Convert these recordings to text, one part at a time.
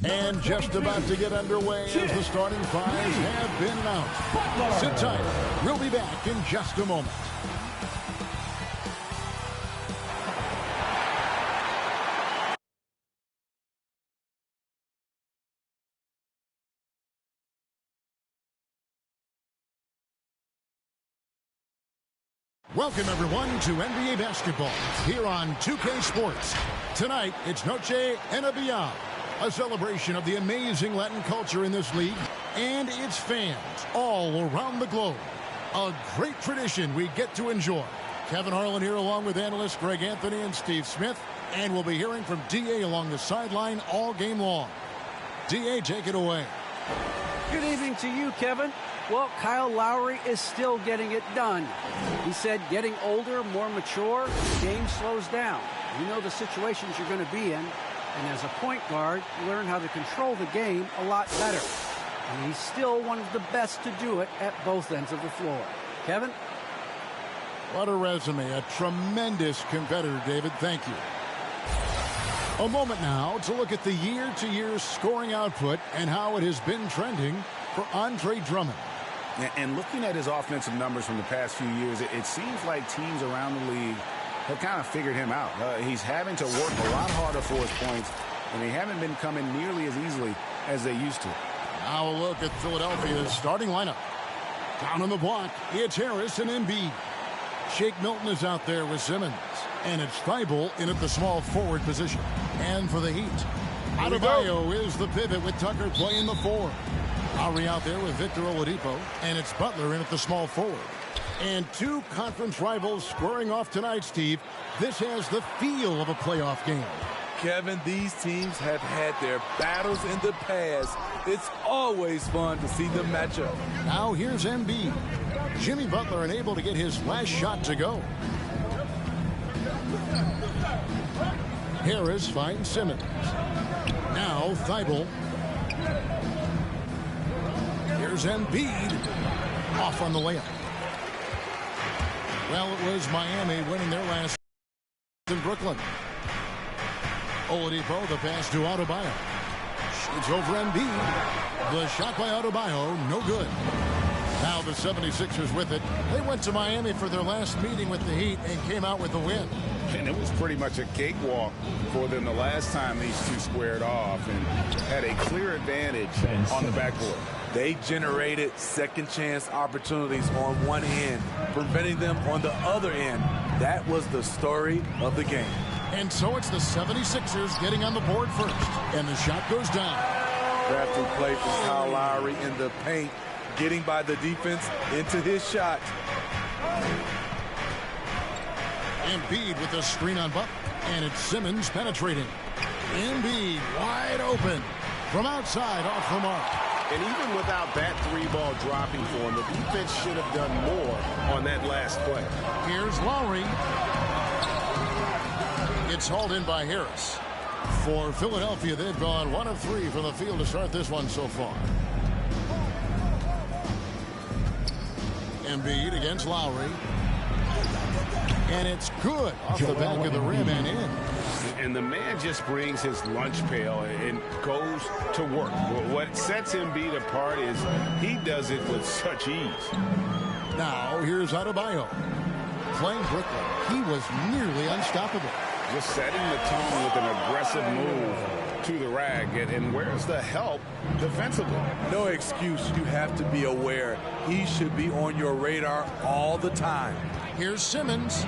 And just about to get underway as the starting fives have been announced. Sit tight. We'll be back in just a moment. Welcome, everyone, to NBA basketball here on 2K Sports. Tonight, it's Noche NBA, a celebration of the amazing Latin culture in this league and its fans all around the globe. A great tradition we get to enjoy. Kevin Harlan here along with analysts Greg Anthony and Steve Smith, and we'll be hearing from D.A. along the sideline all game long. D.A., take it away. Good evening to you, Kevin. Well, Kyle Lowry is still getting it done. He said getting older, more mature, the game slows down. You know the situations you're going to be in, and as a point guard, you learn how to control the game a lot better. And he's still one of the best to do it at both ends of the floor. Kevin? What a resume. A tremendous competitor, David. Thank you. A moment now to look at the year-to-year scoring output and how it has been trending for Andre Drummond. And looking at his offensive numbers from the past few years, it seems like teams around the league have kind of figured him out. He's having to work a lot harder for his points, and they haven't been coming nearly as easily as they used to. Now a look at Philadelphia's starting lineup. Down on the block, it's Harris and Embiid. Shake Milton is out there with Simmons. And it's Thibault in at the small forward position. And for the Heat, Adebayo is the pivot with Tucker playing the 4. Lowry out there with Victor Oladipo, and it's Butler in at the small forward. And two conference rivals squaring off tonight, Steve. This has the feel of a playoff game. Kevin, these teams have had their battles in the past. It's always fun to see them match up. Now here's Embiid. Jimmy Butler unable to get his last shot to go. Harris finds Simmons. Now Thibault. Here's Embiid off on the layup. Well, it was Miami winning their last in Brooklyn. Oladipo, the pass to Adebayo. Shoots over Embiid. The shot by Adebayo, no good. Now the 76ers with it. They went to Miami for their last meeting with the Heat and came out with the win. And it was pretty much a cakewalk for them the last time these two squared off and had a clear advantage on the backboard. They generated second chance opportunities on one end, preventing them on the other end. That was the story of the game. And so it's the 76ers getting on the board first. And the shot goes down. Crafty play from Kyle Lowry in the paint, getting by the defense into his shot. Embiid with a screen on Butler. And it's Simmons penetrating. Embiid wide open. From outside off the mark. And even without that three ball dropping for him, the defense should have done more on that last play. Here's Lowry. It's hauled in by Harris. For Philadelphia, they've gone 1 of 3 from the field to start this one so far. Embiid against Lowry. And it's good off the back of the rim and in. And the man just brings his lunch pail and goes to work. What sets Embiid apart is he does it with such ease. Now here's Adebayo. Playing Brooklyn, he was nearly unstoppable. Just setting the tone with an aggressive move to the rag. And where's the help defensively? No excuse. You have to be aware. He should be on your radar all the time. Here's Simmons.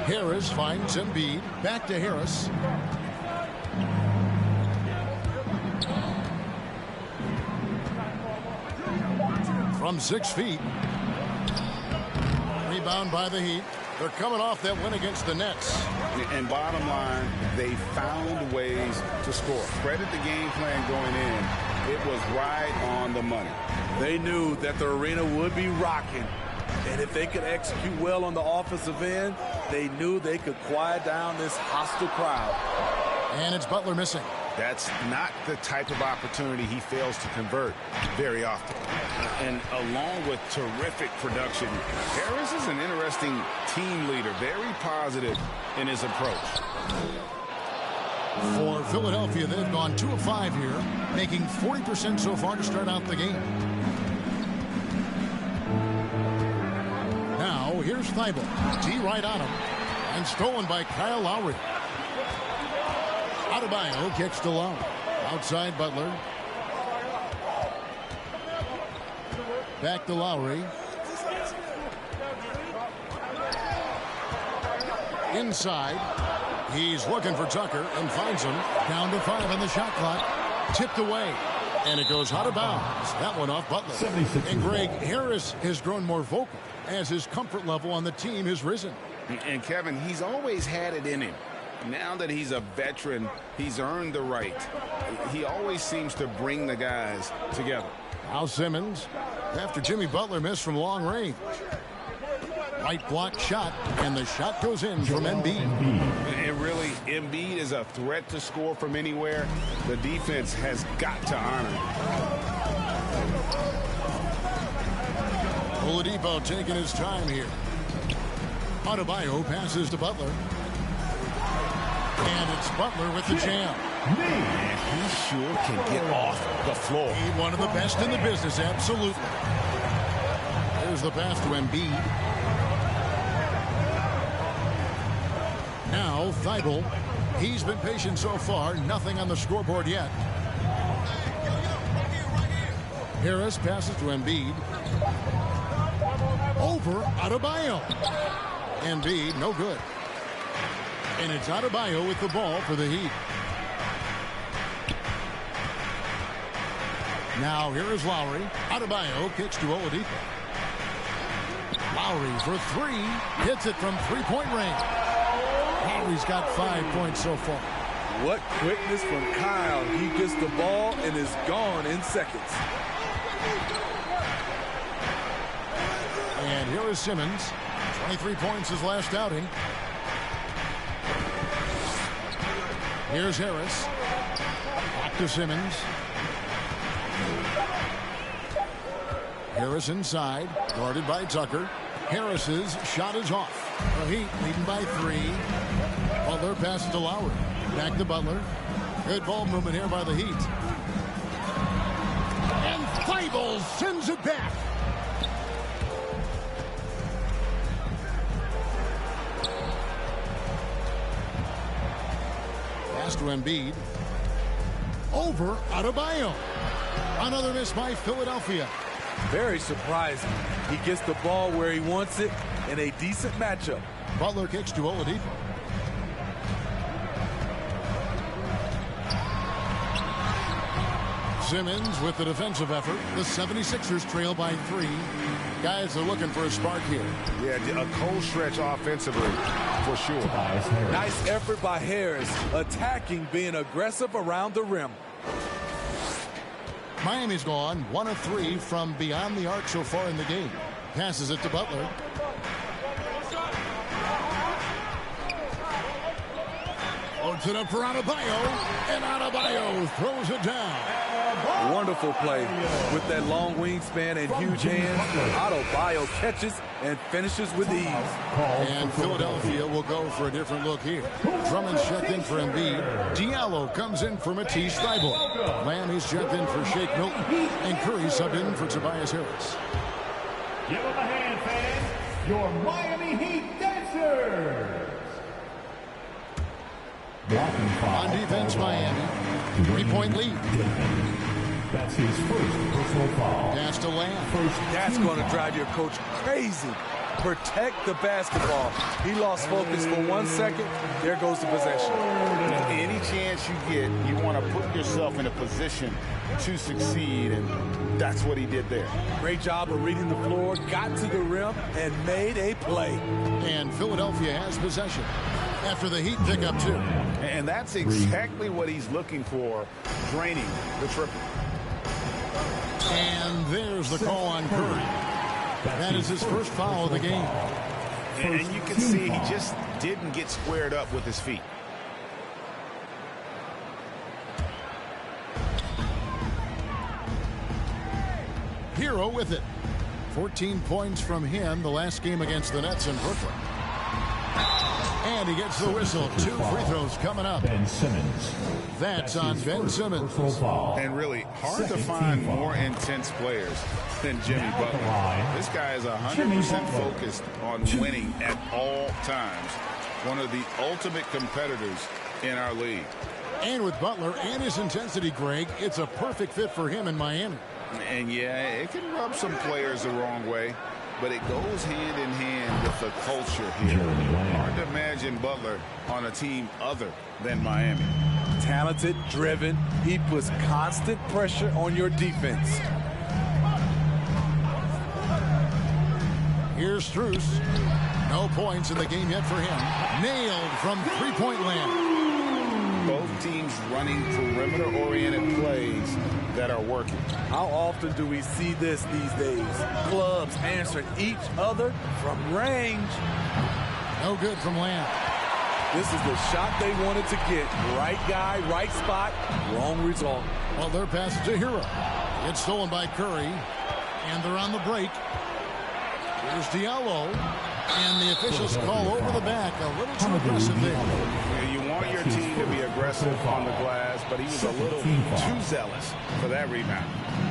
Harris finds Embiid. Back to Harris. From 6 feet. Rebound by the Heat. They're coming off that win against the Nets. And bottom line, they found ways to score. Credit the game plan going in. It was right on the money. They knew that the arena would be rocking. And if they could execute well on the offensive end, they knew they could quiet down this hostile crowd. And it's Butler missing. That's not the type of opportunity he fails to convert very often. And along with terrific production, Harris is an interesting team leader, very positive in his approach. For Philadelphia, they've gone 2 of 5 here, making 40% so far to start out the game. Now, here's Thibault. D right on him. And stolen by Kyle Lowry. Adebayo kicks to Lowry. Outside Butler. Back to Lowry. Inside. He's looking for Tucker and finds him. Down to 5 on the shot clock. Tipped away. And it goes out of bounds. That one off Butler. And Greg, Harris has grown more vocal as his comfort level on the team has risen. And Kevin, he's always had it in him. Now that he's a veteran, he's earned the right. He always seems to bring the guys together. Now Simmons, after Jimmy Butler missed from long range. Right block shot, and the shot goes in from Embiid. And really, Embiid is a threat to score from anywhere. The defense has got to honor him. Oladipo taking his time here. Adebayo passes to Butler. And it's Butler with the jam. Man, he sure can get off the floor. He's one of the best in the business, absolutely. There's the pass to Embiid. Now, Thibault. He's been patient so far. Nothing on the scoreboard yet. Harris passes to Embiid. Over Adebayo. Embiid, no good. And it's Adebayo with the ball for the Heat. Now here is Lowry. Adebayo kicks to Oladipo. Lowry for 3. Hits it from three-point range. Lowry's got 5 points so far. What quickness from Kyle. He gets the ball and is gone in seconds. And here is Simmons. 23 points his last outing. Here's Harris. Back to Simmons. Harris inside. Guarded by Tucker. Harris's shot is off. The Heat leading by 3. Butler passes to Lowry. Back to Butler. Good ball movement here by the Heat. And Thibault sends it back. Pass to Embiid. Over Adebayo. Another miss by Philadelphia. Very surprising. He gets the ball where he wants it in a decent matchup. Butler kicks to Oladipo. Simmons with the defensive effort. The 76ers trail by 3. Guys are looking for a spark here. Yeah, a cold stretch offensively, for sure. Nice effort by Harris, attacking, being aggressive around the rim. Miami's gone 1 of 3 from beyond the arc so far in the game. Passes it to Butler. Loads it up for Adebayo, and Adebayo throws it down. Wonderful play. With that long wingspan and huge hands, Adebayo catches and finishes with ease. And Philadelphia will go for a different look here. Drummond's checked in for Embiid. Diallo comes in for Matisse Thybulle. Miami's checked in for Shake Milton. And Curry subbed in for Tobias Harris. Give them a hand, fans. Your Miami Heat dancers. On defense, Miami. 3-point lead. That's his first personal foul. Pass to Lamb. That's going to drive your coach crazy. Protect the basketball. He lost focus for 1 second. There goes the possession. Any chance you get, you want to put yourself in a position to succeed, and that's what he did there. Great job of reading the floor, got to the rim, and made a play. And Philadelphia has possession after the Heat pick up 2. And that's exactly what he's looking for, draining the triple. And there's the call on Curry. That is his first foul of the game. And you can see he just didn't get squared up with his feet. Hero with it. 14 points from him the last game against the Nets in Brooklyn. And he gets the whistle. 2 free throws coming up. Ben Simmons. That's on Ben Simmons. And really hard to find more intense players than Jimmy Butler. This guy is 100% focused on winning at all times. One of the ultimate competitors in our league. And with Butler and his intensity, Greg, it's a perfect fit for him in Miami. And yeah, it can rub some players the wrong way, but it goes hand in hand with the culture here. Hard to imagine Butler on a team other than Miami. Talented, driven. He puts constant pressure on your defense. Here's Strus. No points in the game yet for him. Nailed from three-point land. Both teams running perimeter-oriented plays that are working. How often do we see this these days? Clubs answering each other from range. No good from Lamb. This is the shot they wanted to get. Right guy, right spot, wrong result. Well, their pass to Hero. It's stolen by Curry. And they're on the break. Here's Diallo. And the officials call over the back. A little too aggressive there. Yeah, you want your team to be aggressive on the glass, but he was a little too zealous for that rebound.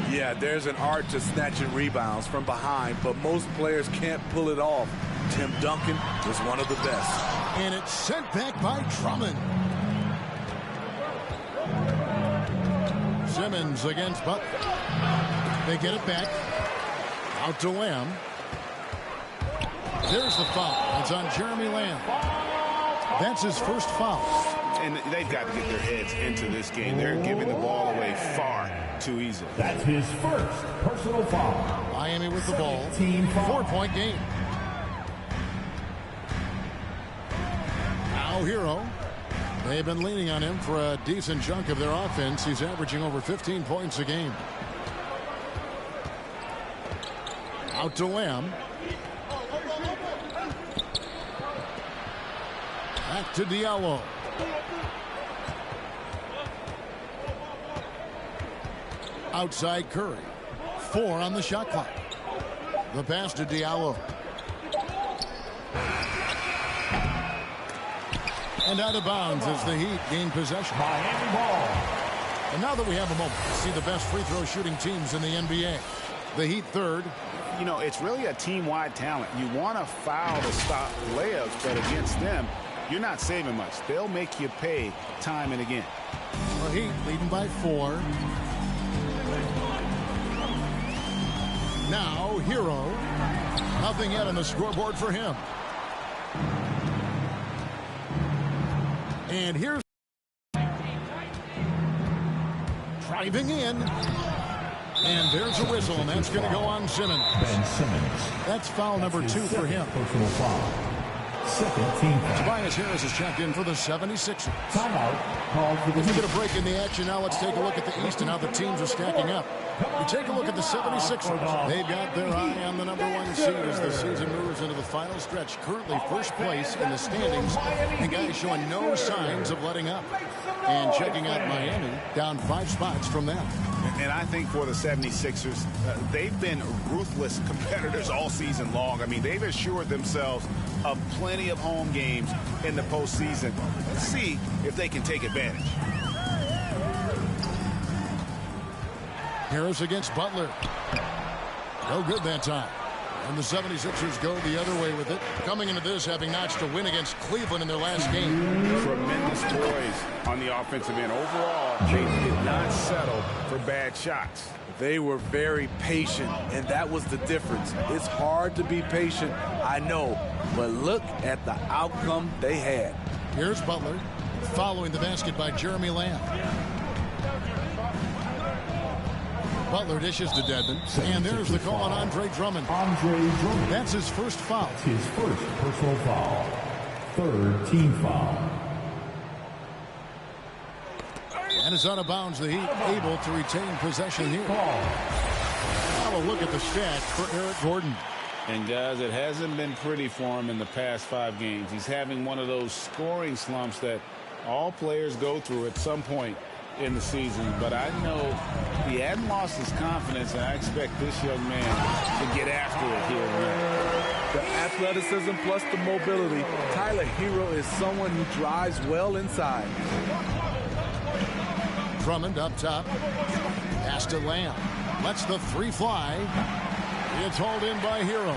Yeah, there's an art to snatching rebounds from behind, but most players can't pull it off. Tim Duncan is one of the best. And it's sent back by Drummond. Simmons against Butler. They get it back. Out to Lamb. There's the foul. It's on Jeremy Lamb. That's his first foul. And they've got to get their heads into this game. They're giving the ball away far too easily. That's his first personal foul. Miami with the ball. 4-point game. Now Hero. They've been leaning on him for a decent chunk of their offense. He's averaging over 15 points a game. Out to Lamb. Back to Diallo. Outside Curry. 4 on the shot clock. The pass to Diallo. And out of bounds as the Heat gain possession. Miami ball. And now that we have a moment to see the best free throw shooting teams in the NBA. The Heat third. You know, it's really a team-wide talent. You want to foul to stop layups, but against them, you're not saving much. They'll make you pay time and again. The Heat leading by 4. Now Hero. Nothing yet on the scoreboard for him. And here's driving in. And there's a whistle, and that's going to go on Simmons. Ben Simmons. That's foul number 2 for him. Personal foul. Second team foul. Tobias Harris is checked in for the 76ers. Timeout called for the As we get a break in the action now, let's take a look at the East and how the teams are stacking up. We take a look at the 76ers. They've got their eye on the #1 seed as the season moves into the final stretch. Currently first place in the standings. And guys showing no signs of letting up. And checking out Miami, down 5 spots from them. And I think for the 76ers, they've been ruthless competitors all season long. I mean, they've assured themselves of plenty of home games in the postseason. Let's see if they can take advantage. Harris against Butler. No good that time. And the 76ers go the other way with it. Coming into this, having notched a win against Cleveland in their last game. Tremendous poise on the offensive end. Overall, they did not settle for bad shots. They were very patient, and that was the difference. It's hard to be patient, I know, but look at the outcome they had. Here's Butler following the basket by Jeremy Lamb. Butler dishes to Dedmon, and there's the call on Andre Drummond. That's his first foul. His first personal foul. Third team foul. And it's out of bounds. The Heat able to retain possession here. Now a look at the stats for Eric Gordon. And guys, it hasn't been pretty for him in the past 5 games. He's having one of those scoring slumps that all players go through at some point in the season. But I know he hadn't lost his confidence, and I expect this young man to get after it here tonight. The athleticism plus the mobility. Tyler Hero is someone who drives well inside. Drummond up top. Pass to Lamb. Lets the three fly. It's hauled in by Hero.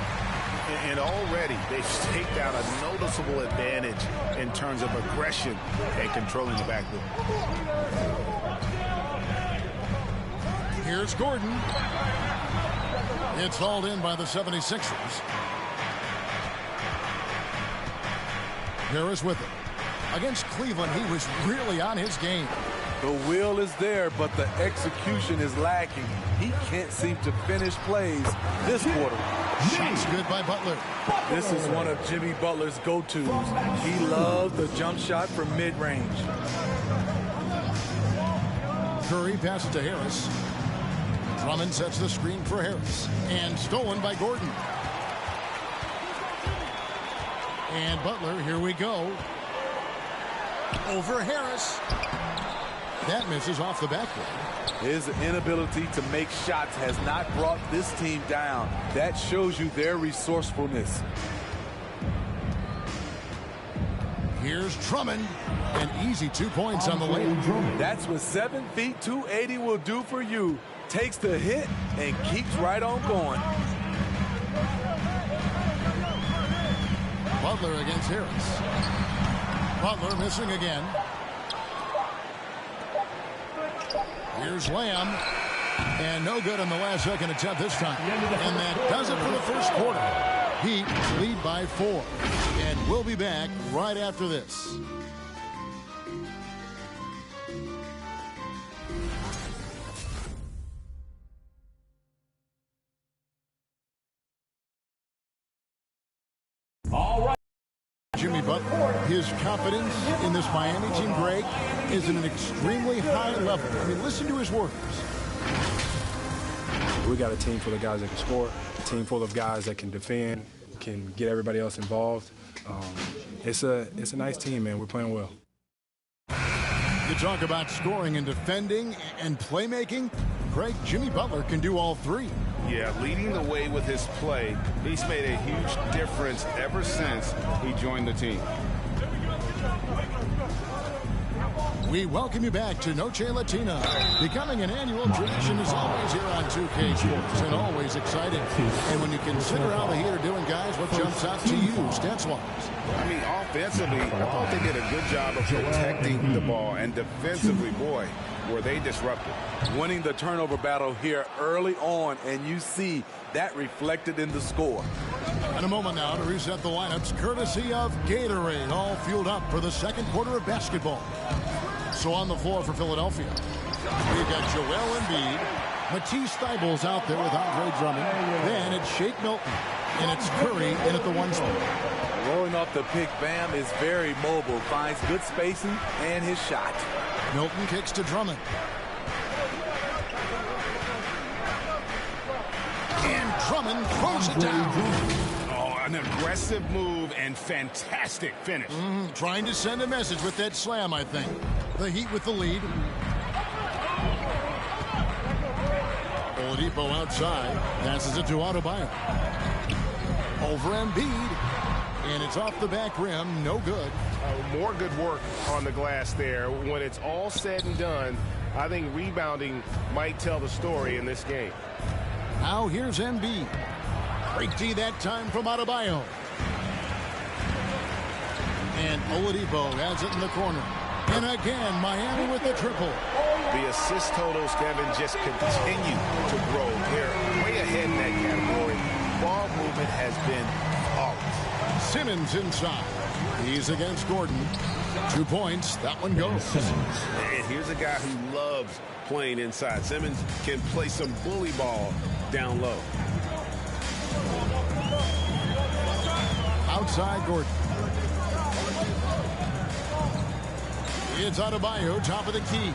And already they've staked out a noticeable advantage in terms of aggression and controlling the backcourt. Here's Gordon. It's hauled in by the 76ers. Harris with it. Against Cleveland, he was really on his game. The will is there, but the execution is lacking. He can't seem to finish plays this quarter. Shots good by Butler. This is one of Jimmy Butler's go-tos. He loves the jump shot from mid-range. Curry passes to Harris. Drummond sets the screen for Harris. And stolen by Gordon. And Butler, here we go. Over Harris. That misses off the backboard. His inability to make shots has not brought this team down. That shows you their resourcefulness. Here's Drummond. An easy 2 points on the layup. That's what 7 feet 280 will do for you. Takes the hit and keeps right on going. Butler against Harris. Butler missing again. Here's Lamb. And no good on the last second attempt this time. And that does it for the first quarter. Heat lead by 4. And we'll be back right after this. All right. Jimmy Butler, his confidence in this Miami team, Greg, is at an extremely high level. I mean, listen to his words. We got a team full of guys that can score, a team full of guys that can defend, can get everybody else involved. It's a nice team, man. We're playing well. You talk about scoring and defending and playmaking. Greg, Jimmy Butler can do all three. Yeah, leading the way with his play. He's made a huge difference ever since he joined the team. We welcome you back to Noche Latina. Becoming an annual tradition is always here on 2K Sports and always exciting. And when you consider how the Heat are doing, guys, what jumps out to you, stats-wise? I mean, offensively, I thought they did a good job of protecting the ball. And defensively, boy, were they disruptive. Winning the turnover battle here early on, and you see that reflected in the score. In a moment now to reset the lineups, courtesy of Gatorade, all fueled up for the second quarter of basketball. So on the floor for Philadelphia, we've got Joel Embiid, Matisse Thybulle's out there with Andre Drummond. Then it's Shake Milton, and it's Curry in at the 1 spot. Rolling off the pick, Bam is very mobile, finds good spacing and his shot. Milton kicks to Drummond. And Drummond throws it down. Oh, an aggressive move and fantastic finish. Trying to send a message with that slam, I think. The Heat with the lead. Oladipo outside. Passes it to Adebayo. Over Embiid. And it's off the back rim. No good. More good work on the glass there. When it's all said and done, I think rebounding might tell the story in this game. Now here's Embiid. Great D that time from Adebayo. And Oladipo has it in the corner. And again, Miami with the triple. The assist totals, Kevin, just continue to grow. They're way ahead in that category. Ball movement has been flawless. Simmons inside. He's against Gordon. 2 points. That one goes. And here's a guy who loves playing inside. Simmons can play some bully ball down low. Outside Gordon. It's Adebayo, top of the key.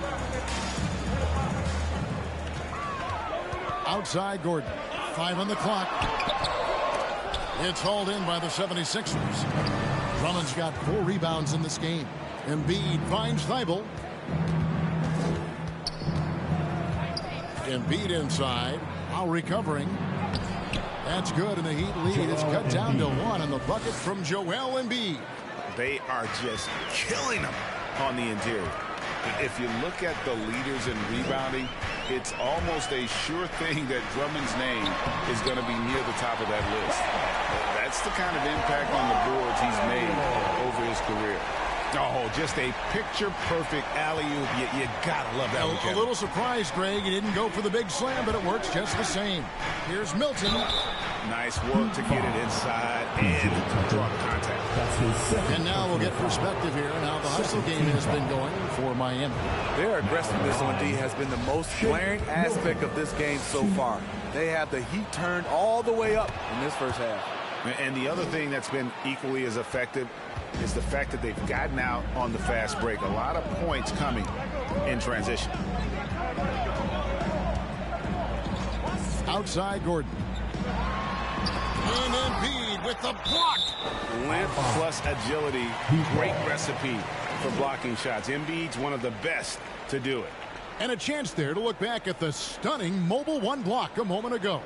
Outside Gordon. 5 on the clock. It's hauled in by the 76ers. Drummond's got 4 rebounds in this game. Embiid finds Thibault. Embiid inside. Now recovering. That's good, and the Heat lead is cut down to 1 on the bucket from Joel Embiid. They are just killing them on the interior. If you look at the leaders in rebounding, it's almost a sure thing that Drummond's name is going to be near the top of that list. That's the kind of impact on the boards he's made over his career. Oh, just a picture-perfect alley-oop. You gotta love that one, Kevin. A little surprised, Greg. He didn't go for the big slam, but it works just the same. Here's Milton. Nice work to get it inside and draw the contact. And now we'll get perspective here on how the hustle game has been going for Miami. Their aggressiveness on D has been the most glaring aspect of this game so far. They have the heat turned all the way up in this first half. And the other thing that's been equally as effective is the fact that they've gotten out on the fast break. A lot of points coming in transition. Outside Gordon. And Embiid with the block. Length plus agility. Great recipe for blocking shots. Embiid's one of the best to do it. And a chance there to look back at the stunning mobile 1 block a moment ago.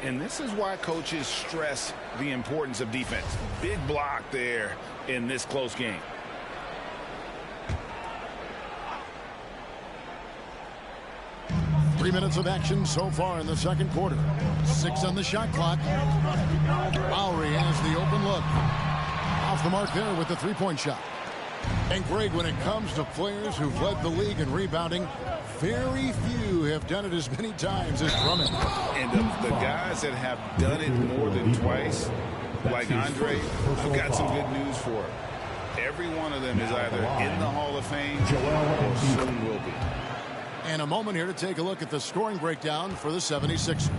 And this is why coaches stress the importance of defense. Big block there in this close game. Three minutes of action so far in the second quarter. 6 on the shot clock. Lowry has the open look. Off the mark there with the three-point shot. And Greg, when it comes to players who've led the league in rebounding, very few have done it as many times as Drummond. And the guys that have done it more than twice, like Andre, I've got some good news for him. Every one of them is either in the Hall of Fame or soon will be. And a moment here to take a look at the scoring breakdown for the 76ers.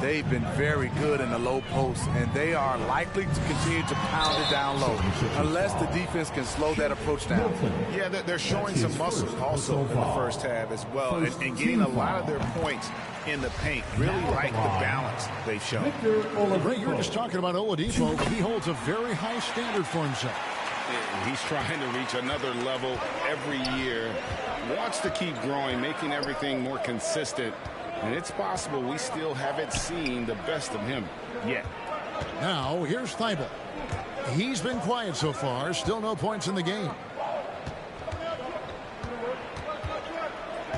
They've been very good in the low post, and they are likely to continue to pound it down low unless the defense can slow that approach down. Yeah, they're showing some muscle also in the first half as well, and getting a lot of their points in the paint. Really like the balance they've shown. Ray, you were just talking about Oladipo. He holds a very high standard for himself. He's trying to reach another level every year. Wants to keep growing, making everything more consistent. And it's possible we still haven't seen the best of him yet. Now, here's Thibault. He's been quiet so far. Still no points in the game.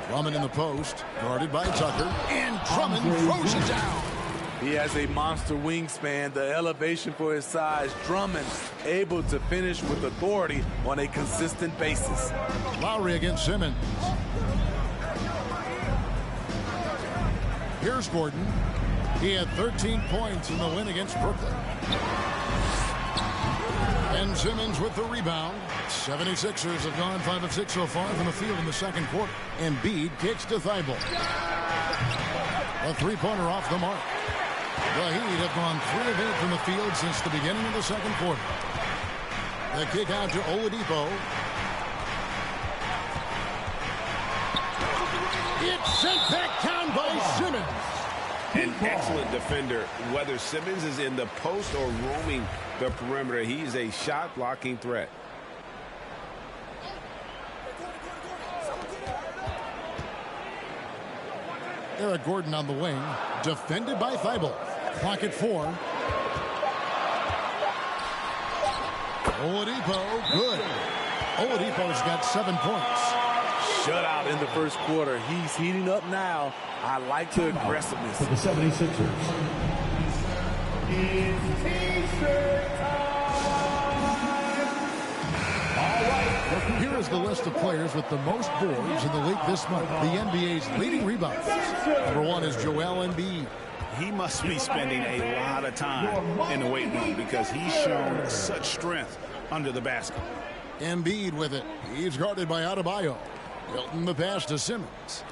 Drummond in the post. Guarded by Tucker. And Drummond throws it down. He has a monster wingspan, the elevation for his size. Drummond able to finish with authority on a consistent basis. Lowry against Simmons. Here's Gordon. He had 13 points in the win against Brooklyn. And Simmons with the rebound. 76ers have gone 5 of 6 so far from the field in the second quarter. Embiid kicks to Thibault. A three-pointer off the mark. The Heat have gone 3 of 8 from the field since the beginning of the second quarter. The kick out to Oladipo. It's sent back down by Simmons. An excellent defender, whether Simmons is in the post or roaming the perimeter. He's a shot-blocking threat. Eric Gordon on the wing, defended by Thibault. Clock at 4. Oladipo, good. Oladipo's got 7 points. Shutout in the first quarter. He's heating up now. I like the aggressiveness. For the 76ers. It's T-shirt time. All right. Here is the list of players with the most boards in the league this month. The NBA's leading rebounders. Number 1 is Joel Embiid. He must be spending a lot of time in the weight room because he's shown such strength under the basket. Embiid with it. He's guarded by Adebayo. Milton the pass to Simmons.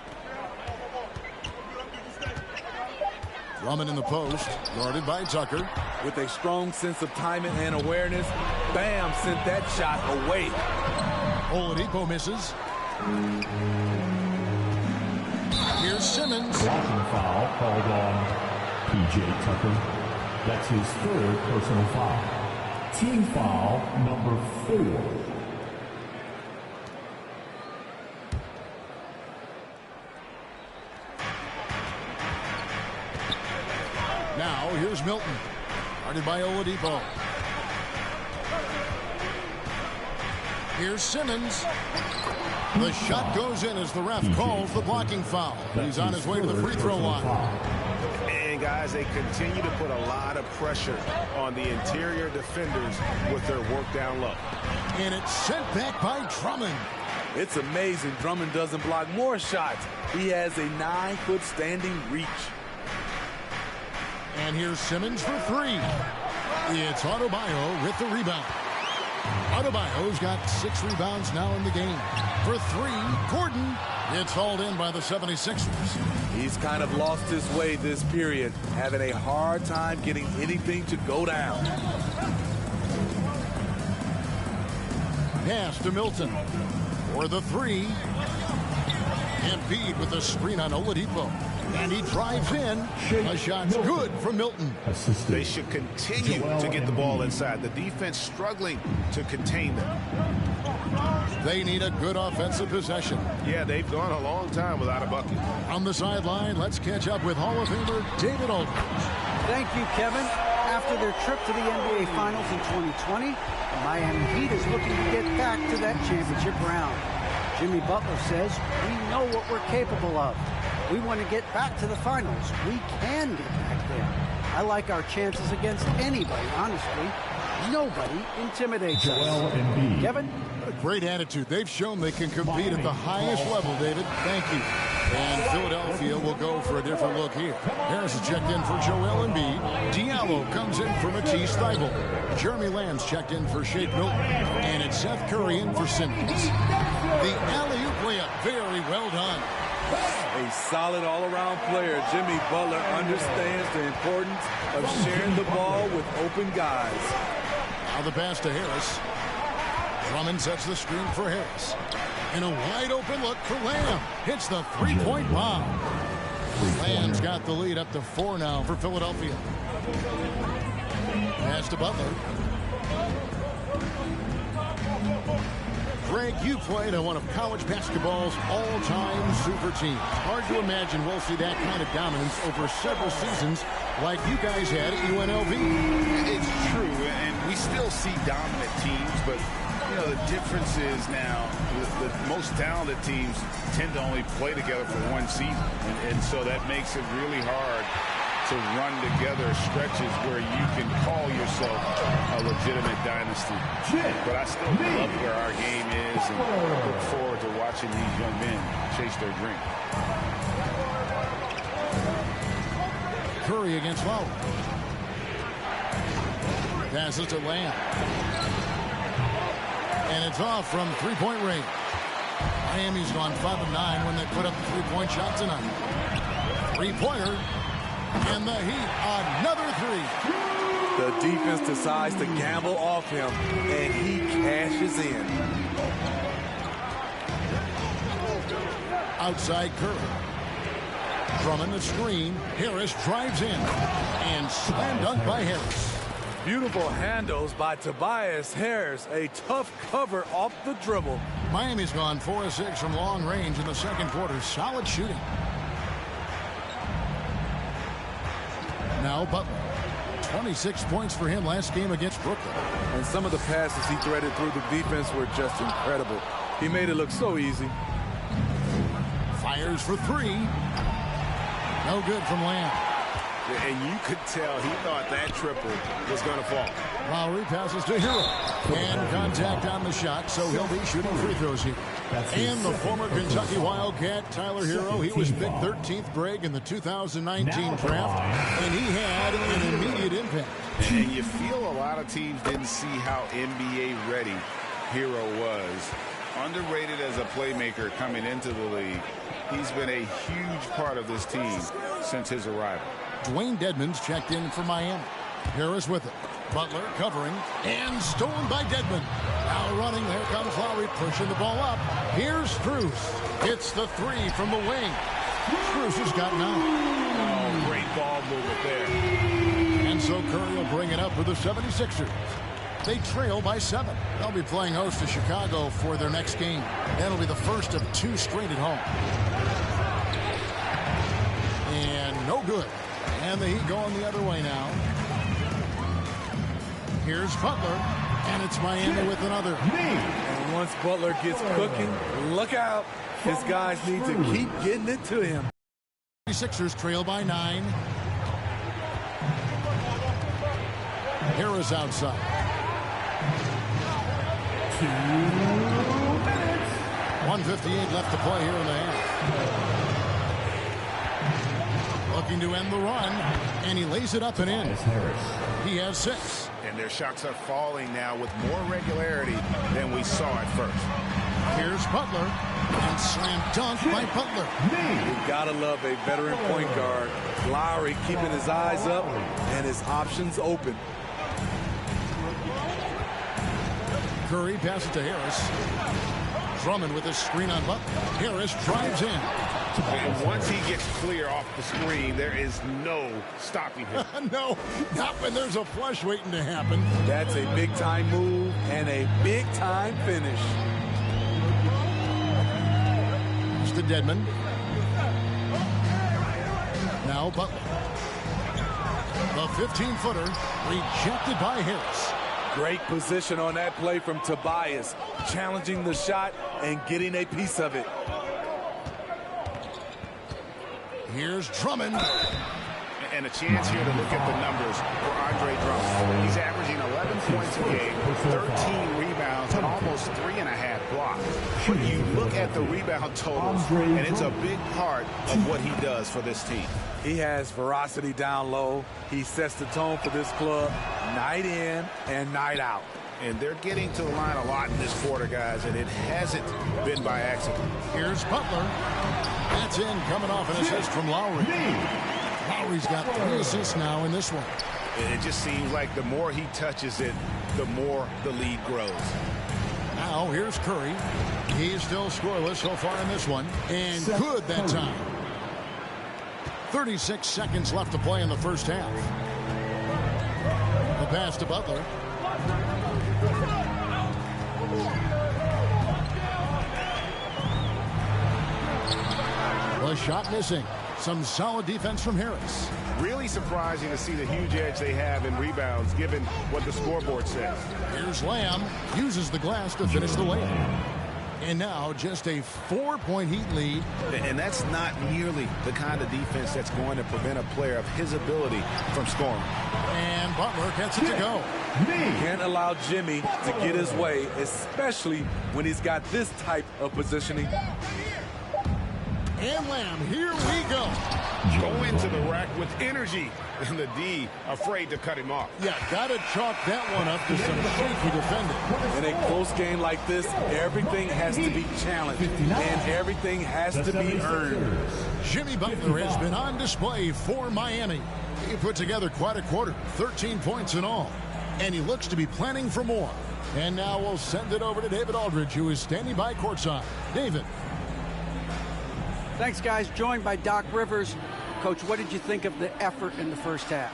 Drummond in the post, guarded by Tucker. With a strong sense of timing and awareness, bam, sent that shot away. Oladipo misses. Here's Simmons. Blocking foul called on P.J. Tucker. That's his 3rd personal foul. Team foul number 4. Now, here's Milton. Guarded by Oladipo. Here's Simmons. The shot goes in as the ref calls the blocking foul. He's on his way to the free throw line. And guys, they continue to put a lot of pressure on the interior defenders with their work down low. And it's sent back by Drummond. It's amazing Drummond doesn't block more shots. He has a 9-foot standing reach. And here's Simmons for three. It's Adebayo with the rebound. Adebayo's got 6 rebounds now in the game. For three, Gordon. It's hauled in by the 76ers. He's kind of lost his way this period, having a hard time getting anything to go down. Pass to Milton. For the three. Embiid with the screen on Oladipo. And he drives in. A shot's good from Milton. They should continue to get the ball inside. The defense struggling to contain them. They need a good offensive possession. Yeah, they've gone a long time without a bucket. On the sideline, let's catch up with Hall of Famer David Aldridge. Thank you, Kevin. After their trip to the NBA Finals in 2020, the Miami Heat is looking to get back to that championship round. Jimmy Butler says, we know what we're capable of. We want to get back to the finals. We can get back there. I like our chances against anybody, honestly. Nobody intimidates us. Kevin? A great attitude. They've shown they can compete at the highest level, David. Thank you. And Philadelphia will go for a different look here. Harris is checked in for Joel Embiid. Diallo comes in for Matisse Thybulle. Jeremy Lamb's checked in for Shake Milton. And it's Seth Curry in for Simmons. The alley-oop layup, very well done. A solid all-around player. Jimmy Butler understands the importance of sharing the ball with open guys. Now the pass to Harris. Drummond sets the screen for Harris. And a wide-open look for Lamb. Hits the three-point bomb. Lamb's got the lead up to 4 now for Philadelphia. Pass to Butler. Greg, you played on one of college basketball's all-time super teams. Hard to imagine we'll see that kind of dominance over several seasons like you guys had at UNLV. It's true, and we still see dominant teams, but you know the difference is now the most talented teams tend to only play together for one season, and so that makes it really hard to run together stretches where you can call yourself a legitimate dynasty. But I still love where our game is and look forward to watching these young men chase their dream. Curry against Lowry. Passes to Lamb. And it's off from three-point range. Miami's gone 5 of 9 when they put up the three-point shot tonight. Three-pointer. And the Heat, another three. The defense decides to gamble off him, and he cashes in. Outside Curry. Drummond the screen. Harris drives in. And slam dunk by Harris. Beautiful handles by Tobias Harris. A tough cover off the dribble. Miami's gone 4 of 6 from long range in the second quarter. Solid shooting. Now Butler. 26 points for him last game against Brooklyn. And some of the passes he threaded through the defense were just incredible. He made it look so easy. Fires for three. No good from Lamb. And you could tell he thought that triple was going to fall. Lowry passes to Hero. And contact on the shot, so he'll be shooting free throws here. And the former Kentucky Wildcat, Tyler Hero, he was picked 13th Greg in the 2019 draft, and he had an immediate impact. And you feel a lot of teams didn't see how NBA ready Hero was. Underrated as a playmaker coming into the league. He's been a huge part of this team since his arrival. Dwayne Dedmon's checked in for Miami. Harris with it. Butler covering and stolen by Dedmon. Now running, there comes Lowry pushing the ball up. Here's Strus. It's the three from the wing. Strus has got 9. Oh, great ball movement there. And so Curry will bring it up for the 76ers. They trail by 7. They'll be playing host to Chicago for their next game. That'll be the first of 2 straight at home. And no good. And the Heat going the other way now. Here's Butler, and it's Miami with another. And once Butler gets cooking, look out. His guys need to keep getting it to him. The Sixers trail by 9. Harris outside. 2 minutes. 1:58 left to play here in the half. Looking to end the run, and he lays it up and in. He has 6. And their shots are falling now with more regularity than we saw at first. Here's Butler, and slam dunk by Butler. You gotta love a veteran point guard. Lowry keeping his eyes up and his options open. Curry passes to Harris. Drummond with his screen on Butler. Harris drives in. And once he gets clear off the screen, there is no stopping him. No, not when there's a flush waiting to happen. That's a big-time move and a big-time finish. It's to Dedmon. Now Butler. The 15-footer rejected by Harris. Great position on that play from Tobias, challenging the shot and getting a piece of it. Here's Drummond. And a chance here to look at the numbers for Andre Drummond. He's averaging 11 points a game, 13 rebounds, and almost 3.5 blocks. But you look at the rebound totals, and it's a big part of what he does for this team. He has veracity down low. He sets the tone for this club night in and night out. And they're getting to the line a lot in this quarter, guys, and it hasn't been by accident. Here's Butler. That's in, coming off an assist from Lowry. Lowry's got 3 assists now in this one. It just seems like the more he touches it, the more the lead grows. Now here's Curry. He's still scoreless so far in this one, and good that time. 36 seconds left to play in the first half. The pass to Butler. The shot missing. Some solid defense from Harris. Really surprising to see the huge edge they have in rebounds, given what the scoreboard says. Here's Lamb. Uses the glass to finish the layup. And now just a 4-point Heat lead. And that's not nearly the kind of defense that's going to prevent a player of his ability from scoring. And Butler gets it to go. Can't allow Jimmy to get his way, especially when he's got this type of positioning. And Lamb, here we go. Go into the rack with energy. And the D afraid to cut him off. Yeah, got to chalk that one up to some shaky defending. In a close game like this, everything has to be challenged and everything has to be earned. Jimmy Butler has been on display for Miami. He put together quite a quarter, 13 points in all. And he looks to be planning for more. And now we'll send it over to David Aldridge, who is standing by courtside. David. Thanks, guys. Joined by Doc Rivers. Coach, what did you think of the effort in the first half?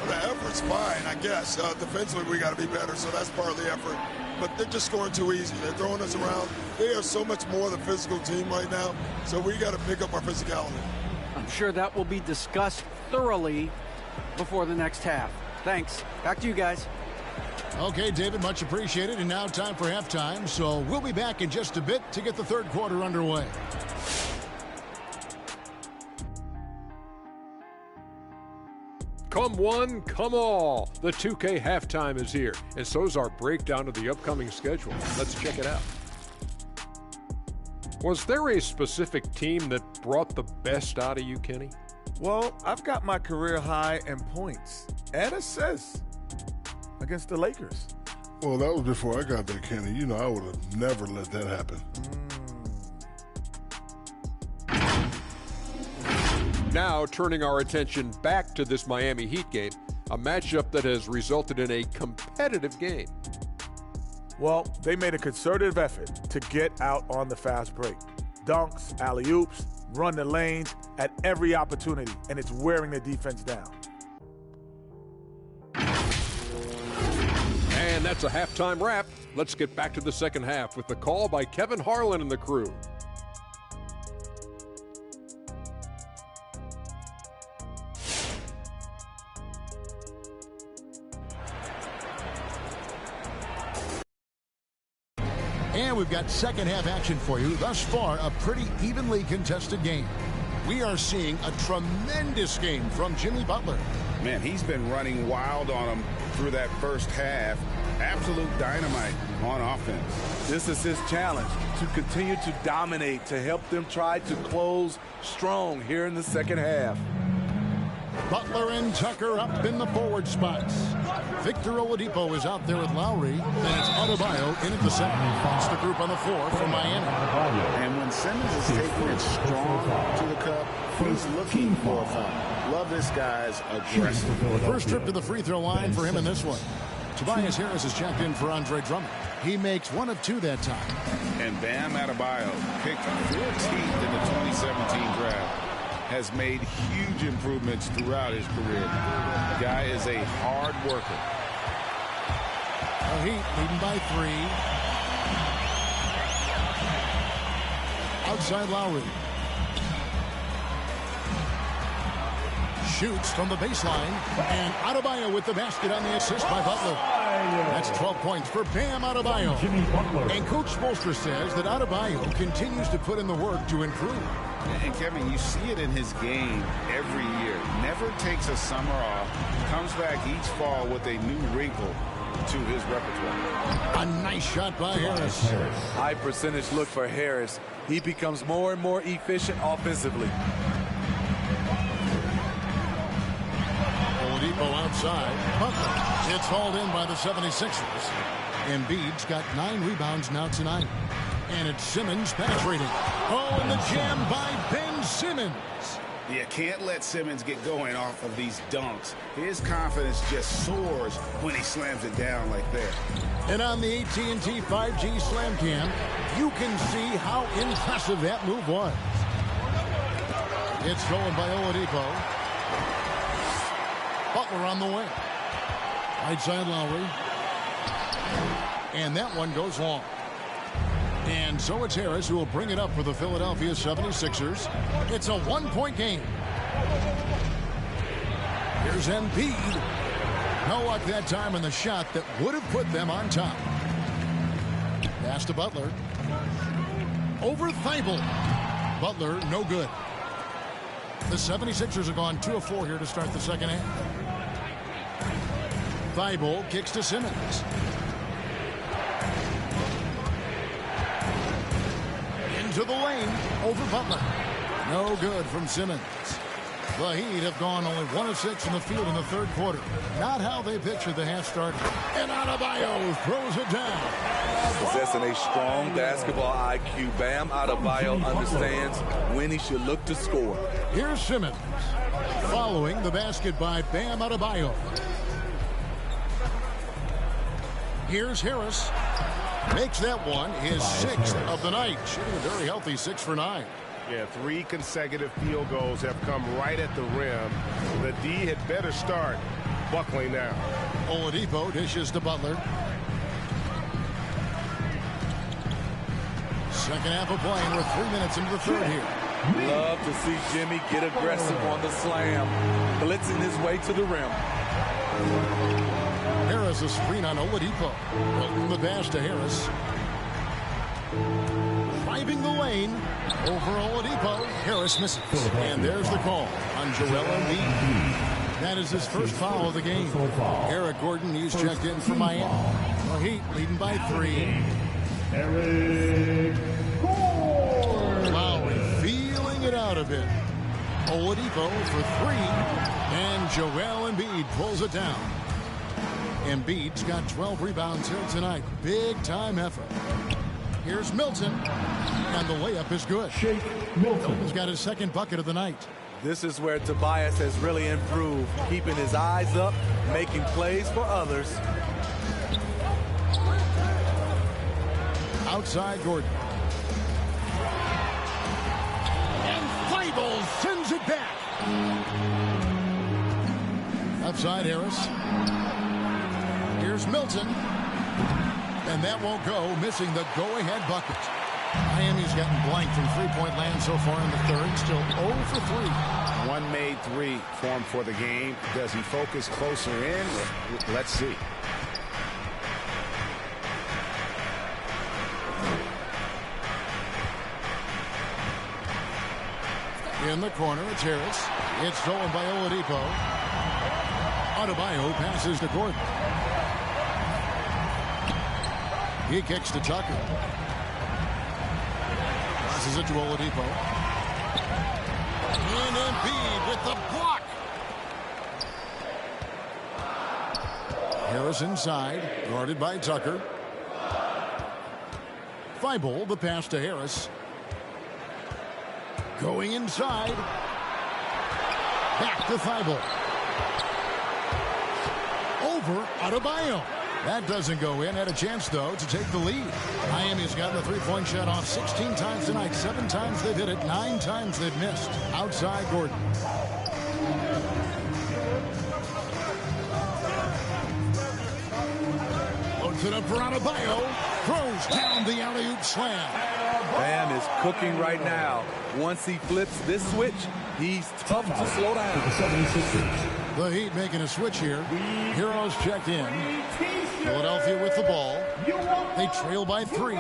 Well, the effort's fine, I guess. Defensively, we got to be better, so that's part of the effort. But they're just scoring too easy. They're throwing us around. They are so much more the physical team right now, so we got to pick up our physicality. I'm sure that will be discussed thoroughly before the next half. Thanks. Back to you guys. Okay, David, much appreciated. And now time for halftime. So we'll be back in just a bit to get the third quarter underway. Come one, come all. The 2K halftime is here, and so's our breakdown of the upcoming schedule. Let's check it out. Was there a specific team that brought the best out of you, Kenny? Well, I've got my career high in points and assists against the Lakers. Well, that was before I got there, Kenny. You know, I would have never let that happen. Now, turning our attention back to this Miami Heat game, a matchup that has resulted in a competitive game. Well, they made a concerted effort to get out on the fast break. Dunks, alley-oops, run the lanes at every opportunity, and it's wearing the defense down. And that's a halftime wrap. Let's get back to the second half with the call by Kevin Harlan and the crew. And we've got second half action for you. Thus far, a pretty evenly contested game. We are seeing a tremendous game from Jimmy Butler. Man, he's been running wild on them through that first half. Absolute dynamite on offense. This is his challenge, to continue to dominate, to help them try to close strong here in the second half. Butler and Tucker up in the forward spots. Victor Oladipo is out there with Lowry. Then it's Adebayo in at the center. That's the group on the floor for Miami. And when Simmons is taking it strong to the cup, he's looking for a foul. Love this guy's aggressive. First trip to the free throw line for him in this one. Tobias Harris is checked in for Andre Drummond. He makes 1 of 2 that time. And Bam Adebayo, picked 14th in the 2017 draft, has made huge improvements throughout his career. The guy is a hard worker. The Heat leading by 3. Outside Lowry. Shoots from the baseline. And Adebayo with the basket on the assist by Butler. That's 12 points for Bam Adebayo. And Coach Spoelstra says that Adebayo continues to put in the work to improve. And Kevin, you see it in his game every year. Never takes a summer off. Comes back each fall with a new wrinkle to his repertoire. A nice shot by Harris. High percentage look for Harris. He becomes more and more efficient offensively. Oladipo outside. Butler. It's hauled in by the 76ers. Embiid's got 9 rebounds now tonight. And it's Simmons penetrating. Oh, and the jam by Ben Simmons. You can't let Simmons get going off of these dunks. His confidence just soars when he slams it down like that. And on the AT&T 5G Slam Cam, you can see how impressive that move was. It's stolen by Oladipo. Butler on the way. Right side Lowry. And that one goes long. And so it's Harris who will bring it up for the Philadelphia 76ers. It's a 1-point game. Here's Embiid. No luck that time on the shot that would have put them on top. Pass to Butler. Over Thibault. Butler, no good. The 76ers have gone 2 of 4 here to start the second half. Thibault kicks to Simmons. To the lane over Butler. No good from Simmons. The Heat have gone only 1 of 6 in the field in the third quarter. Not how they pictured the half started. And Adebayo throws it down. Possessing a strong basketball IQ, Bam Adebayo understands when he should look to score. Here's Simmons. Following the basket by Bam Adebayo. Here's Harris. Makes that one his 6th of the night. Shooting a very healthy 6 for 9. Yeah, 3 consecutive field goals have come right at the rim. The D had better start buckling now. Oladipo dishes to Butler. Second half of play, and we're 3 minutes into the third here. Love to see Jimmy get aggressive on the slam, blitzing his way to the rim. Harris a screen on Oladipo. Hilton the dash to Harris. Driving the lane over Oladipo. Harris misses. And there's the call on Joel Embiid. That is his first foul of the game. Eric Gordon, he's checked in for Miami. The Heat leading by 3. Eric Gordon. Lowry feeling it out a bit. Oladipo for 3. And Joel Embiid pulls it down. Embiid's got 12 rebounds here tonight. Big time effort. Here's Milton. And the layup is good. Milton's got his 2nd bucket of the night. This is where Tobias has really improved, keeping his eyes up, making plays for others. Outside Gordon. And Thibault sends it back. Outside Harris. Here's Milton. And that won't go, missing the go-ahead bucket. Miami's gotten blanked from three-point land so far in the third. Still 0 for 3. One made 3 for him for the game. Does he focus closer in? Let's see. In the corner, it's Harris. It's stolen by Oladipo. Adebayo passes to Gordon. He kicks to Tucker. Passes it to Oladipo. And Embiid with the block. Harris inside, guarded by Tucker. Thibault, the pass to Harris. Going inside. Back to Thibault. Over Adebayo. That doesn't go in. Had a chance, though, to take the lead. Miami's gotten the three-point shot off 16 times tonight. 7 times they've hit it. 9 times they've missed. Outside Gordon. Loads it up for Adebayo. Throws down the alley-oop slam. Bam is cooking right now. Once he flips this switch, he's tough to slow down. The Heat making a switch here. Heroes checked in. Philadelphia with the ball. They trail by 3.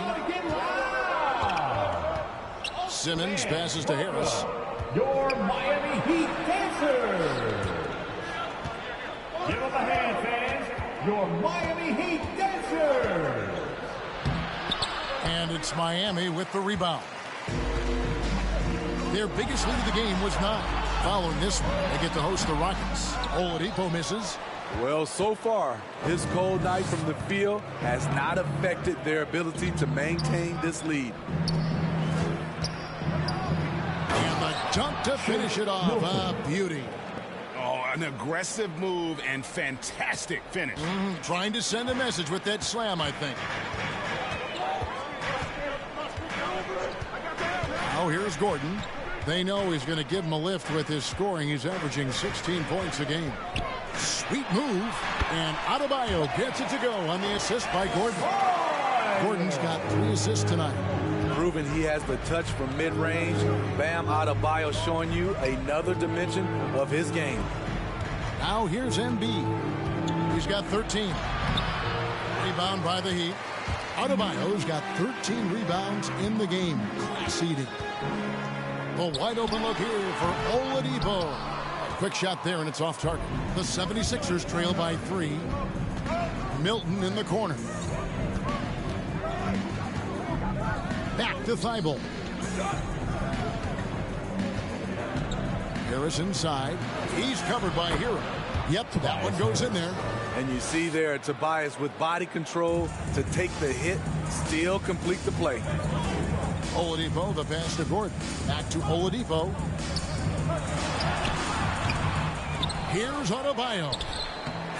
Simmons passes to Harris. Your Miami Heat dancers. Give them a hand, fans. Your Miami Heat dancers. And it's Miami with the rebound. Their biggest lead of the game was 9. Following this one, they get to host the Rockets. Oladipo misses. Well, so far, his cold night from the field has not affected their ability to maintain this lead. And the dunk to finish it off. A beauty. Oh, an aggressive move and fantastic finish. Trying to send a message with that slam, I think. Now here's Gordon. They know he's going to give him a lift with his scoring. He's averaging 16 points a game. Sweet move. And Adebayo gets it to go on the assist by Gordon. Gordon's got 3 assists tonight. Proving he has the touch from mid-range. Bam Adebayo showing you another dimension of his game. Now here's Embiid. He's got 13. Rebound by the Heat. Adebayo's got 13 rebounds in the game. Class eating. A wide open look here for Oladipo. Quick shot there, and it's off target. The 76ers trail by 3. Milton in the corner. Back to Thibault. Harris inside. He's covered by Hero. Yep, that one goes in there. And you see there Tobias with body control to take the hit, still complete the play. Oladipo, the pass to Gordon. Back to Oladipo. Here's Adebayo.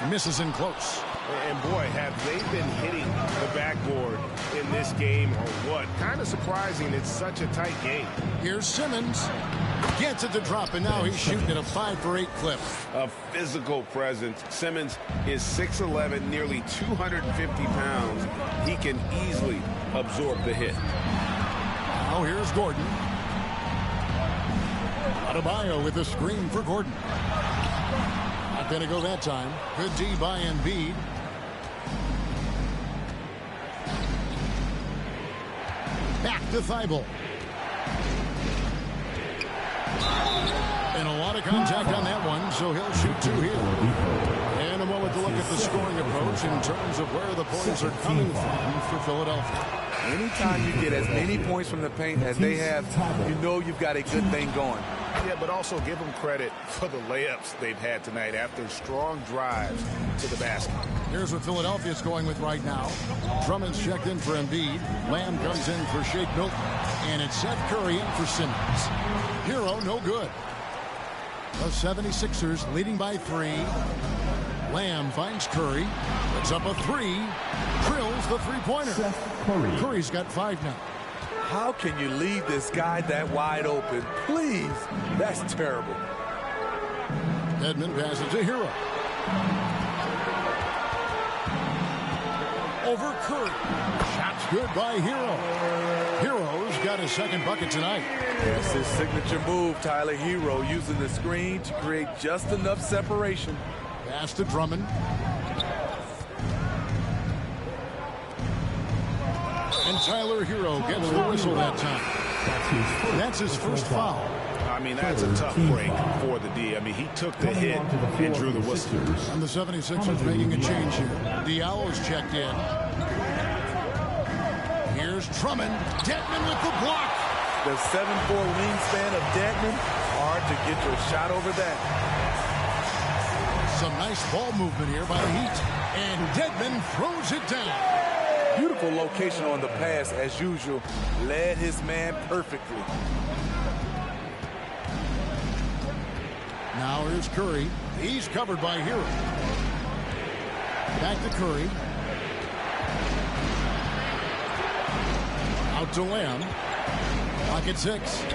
Misses in close. And boy, have they been hitting the backboard in this game or what? Kind of surprising. It's such a tight game. Here's Simmons. Gets it to drop, and now he's shooting at a 5-for-8 clip. A physical presence. Simmons is 6'11", nearly 250 pounds. He can easily absorb the hit. Now here's Gordon. Adebayo with a screen for Gordon. Not going to go that time. Good D by Embiid. Back to Thibault. And a lot of contact on that one, so he'll shoot 2 here. And a moment to look at the scoring approach in terms of where the points are coming from for Philadelphia. Anytime you get as many points from the paint as they have, you know you've got a good thing going. Yeah, but also give them credit for the layups they've had tonight after strong drives to the basket. Here's what Philadelphia's going with right now. Drummond's checked in for Embiid. Lamb comes in for Shake Milton. And it's Seth Curry in for Simmons. Hero, no good. The 76ers leading by 3. Lamb finds Curry. Puts up a 3. Drills the three-pointer. Curry's got 5 now. How can you leave this guy that wide open? Please. That's terrible. Edmond passes to Hero. Over Curry. Shot's good by Hero. Hero's got his second bucket tonight. It's his signature move, Tyler. Hero using the screen to create just enough separation. Pass to Drummond. And Tyler Hero gets the whistle that time. That's his first foul. I mean, that's a tough break for the D. I mean, he took the hit and drew the whistle. And the 76ers making a change here. Diallo's checked in. Here's Drummond. Dedmon with the block. The 7'4" wingspan of Dedmon. Hard to get your shot over that. Some nice ball movement here by the Heat. And Dedmon throws it down. Beautiful location on the pass, as usual. Led his man perfectly. Now here's Curry. He's covered by Hero. Back to Curry. Out to Lamb. Clock at 6.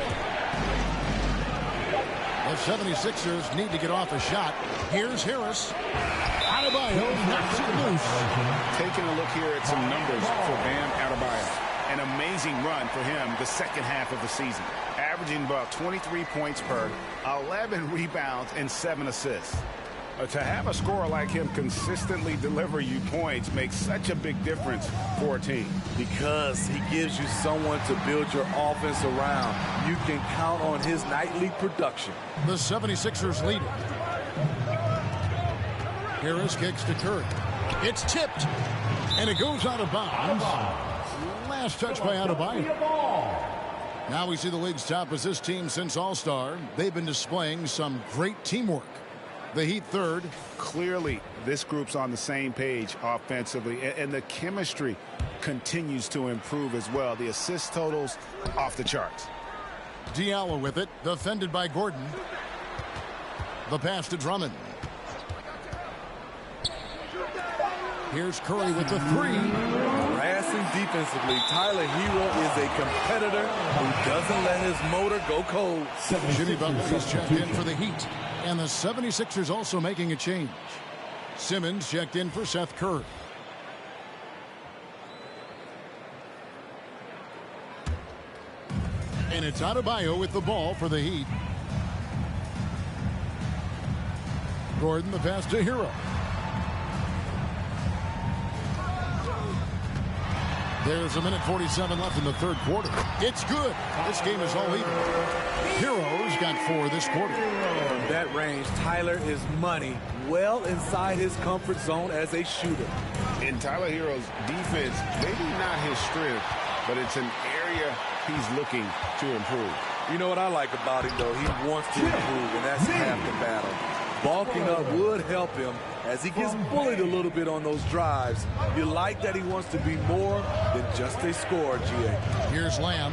The 76ers need to get off a shot. Here's Harris. Adebayo knocks it loose. Taking a look here at some numbers for Bam Adebayo. An amazing run for him the second half of the season. Averaging about 23 points per, 11 rebounds, and 7 assists. To have a scorer like him consistently deliver you points makes such a big difference for a team. Because he gives you someone to build your offense around. You can count on his nightly production. The 76ers lead it. Harris kicks to Curry. It's tipped. And it goes out of bounds. Last touch by Adebayo. Now we see the league's top assist team since All-Star. They've been displaying some great teamwork. The Heat third. Clearly, this group's on the same page offensively, and the chemistry continues to improve as well. The assist totals off the charts. Diallo with it, defended by Gordon. The pass to Drummond. Here's Curry with the three. Harassing defensively, Tyler Hero is a competitor who doesn't let his motor go cold. Jimmy Butler is checked in for the Heat. And the 76ers also making a change. Simmons checked in for Seth Curry. And it's Adebayo with the ball for the Heat. Gordon the pass to Hero. There's a minute 47 left in the third quarter. It's good. This game is all even. Hero's got 4 this quarter. From that range, Tyler is money, well inside his comfort zone as a shooter. In Tyler Hero's defense, maybe not his strength, but it's an area he's looking to improve. You know what I like about him, though? He wants to improve, and that's half the battle. Bulking up would help him as he gets bullied a little bit on those drives. You like that he wants to be more than just a scorer, G.A. Here's Lamb.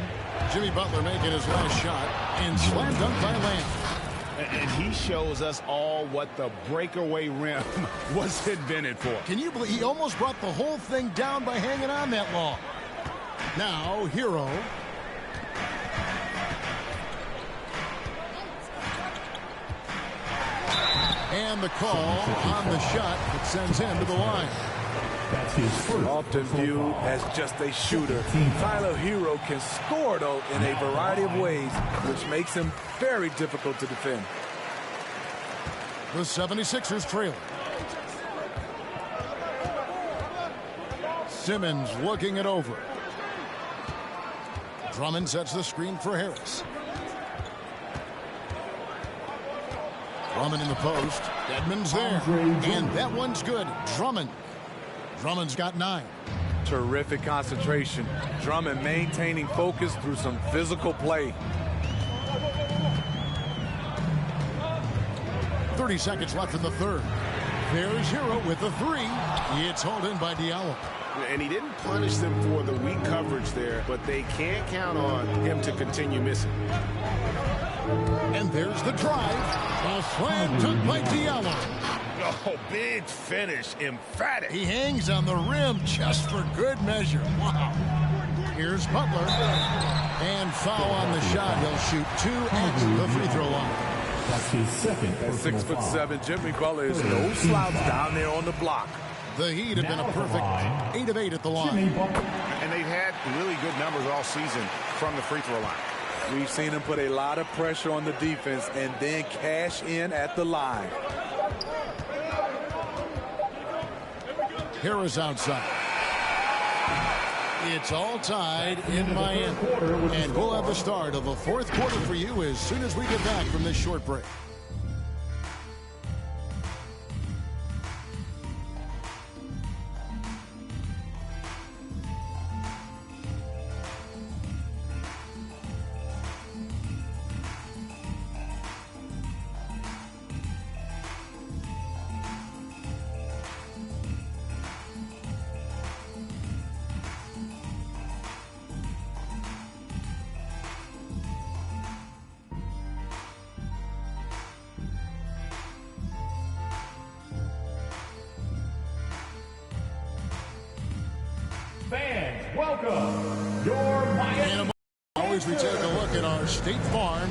Jimmy Butler making his last shot, and slam dunk by Lamb. And he shows us all what the breakaway rim was invented for. Can you believe he almost brought the whole thing down by hanging on that long? Now, Hero. And the call on the shot that sends him to the line. That's his first. Often viewed as just a shooter, Tyler Hero can score, though, in a variety of ways, which makes him very difficult to defend. The 76ers trail. Simmons looking it over. Drummond sets the screen for Harris. Drummond in the post. Dedmon's there. And that one's good. Drummond's got 9. Terrific concentration. Drummond maintaining focus through some physical play. 30 seconds left in the third. There's Hero with the 3. It's hauled in by Diallo. And he didn't punish them for the weak coverage there, but they can't count on him to continue missing. And there's the drive. A slam dunk by Diallo. Oh, big finish, emphatic. He hangs on the rim just for good measure. Wow. Here's Butler. And foul on the shot. He'll shoot 2 at the free throw line. That's his second. At 6'7", Jimmy Butler is no slouch down there on the block. The Heat have been a perfect 8 of 8 at the line. And they've had really good numbers all season from the free throw line. We've seen him put a lot of pressure on the defense and then cash in at the line. Harris outside. It's all tied in Miami. And we'll have the start of the fourth quarter for you as soon as we get back from this short break. Fans, welcome your Miami. Always we take a look at our State Farm.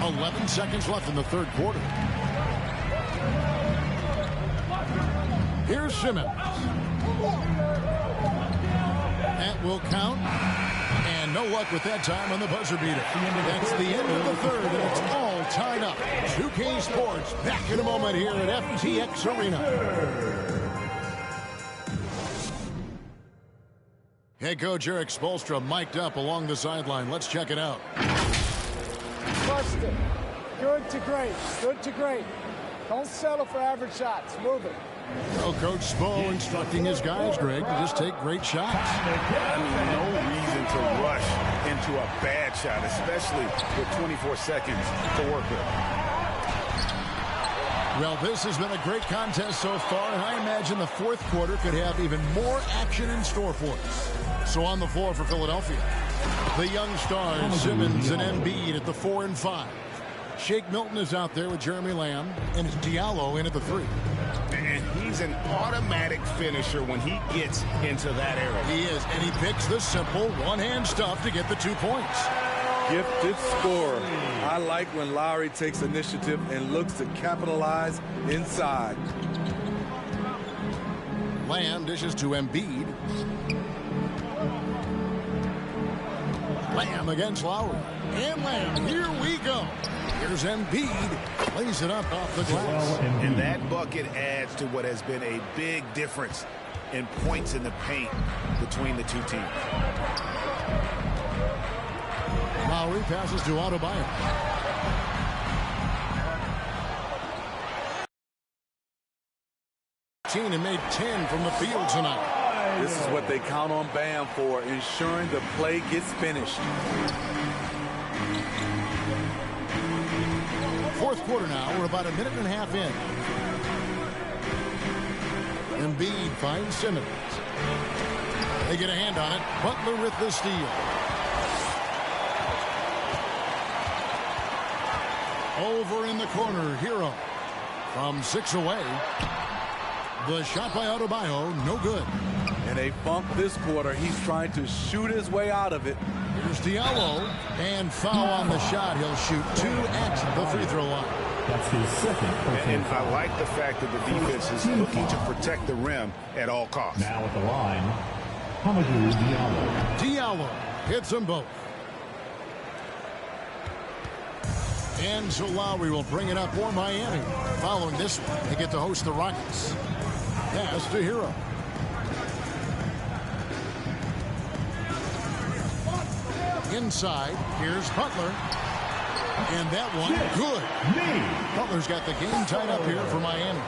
11 seconds left in the third quarter. Here's Simmons. That will count. And no luck with that time on the buzzer beater. That's the end of the third, and it's all tied up. 2K Sports back in a moment here at FTX Arena. Head coach Eric Spoelstra mic'd up along the sideline. Let's check it out. Busted. Good to great. Good to great. Don't settle for average shots. Move it. Well, Coach Spo instructing his guys, Greg, to just take great shots. I mean, no reason to rush into a bad shot, especially with 24 seconds to work with. Well, this has been a great contest so far, and I imagine the fourth quarter could have even more action in store for us. So on the floor for Philadelphia, the young stars, Simmons and Embiid at the 4 and 5. Shake Milton is out there with Jeremy Lamb, and it's Diallo in at the 3. And he's an automatic finisher when he gets into that area. He is, and he picks the simple one-hand stuff to get the 2 points. Gifted scorer. I like when Lowry takes initiative and looks to capitalize inside. Lamb dishes to Embiid. Lamb against Lowry. And Lamb, here we go. Here's Embiid. Plays it up off the glass. And that bucket adds to what has been a big difference in points in the paint between the two teams. Lowry passes to Adebayo. And made 10 from the field tonight. This is what they count on Bam for, ensuring the play gets finished. Fourth quarter now. We're about a minute and a half in. Embiid finds Simmons. They get a hand on it. Butler with the steal. Over in the corner, Hero. From 6 away. The shot by Adebayo, no good. And a bump this quarter. He's trying to shoot his way out of it. Here's Diallo. And foul on the shot. He'll shoot 2 at the free throw line. That's his second. And I like the fact that the defense is looking to protect the rim at all costs. Now at the line, Hamidou Diallo. Diallo hits them both. And so Lowry will bring it up for Miami. Following this one, they get to host the Rockets. Pass to Hero. Inside, here's Butler. And that one, good. Butler's got the game tied up here for Miami.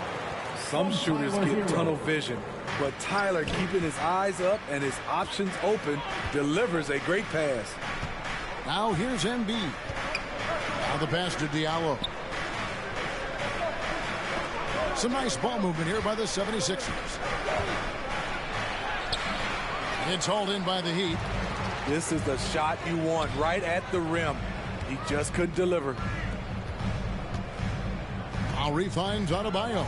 Some shooters get tunnel vision, but Tyler, keeping his eyes up and his options open, delivers a great pass. Now here's Embiid. Now the pass to Diallo. Some nice ball movement here by the 76ers. It's hauled in by the Heat. This is the shot you want right at the rim. He just couldn't deliver. Lowry finds Adebayo.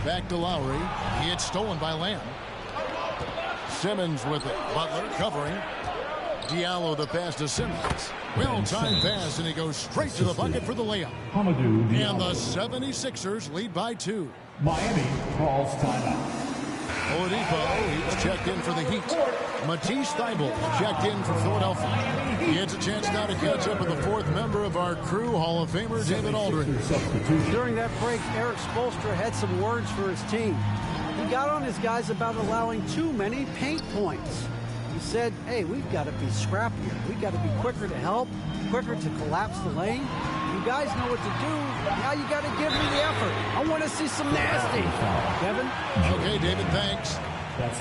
Back to Lowry. He gets stolen by Lamb. Simmons with it. Butler covering. Diallo the pass to Simmons. Well-timed pass, and he goes straight to the bucket for the layup. And the 76ers lead by 2. Miami calls timeout. Oladipo, he was checked in for the Heat. Matisse Thybulle checked in for Philadelphia. He gets a chance now to catch up with the 4th member of our crew, Hall of Famer David Aldridge. During that break, Eric Spoelstra had some words for his team. He got on his guys about allowing too many paint points. He said, hey, we've got to be scrappier. We've got to be quicker to help, quicker to collapse the lane. You guys know what to do. Now you got to give me the effort. I want to see some nasty. Kevin? Okay, David, thanks.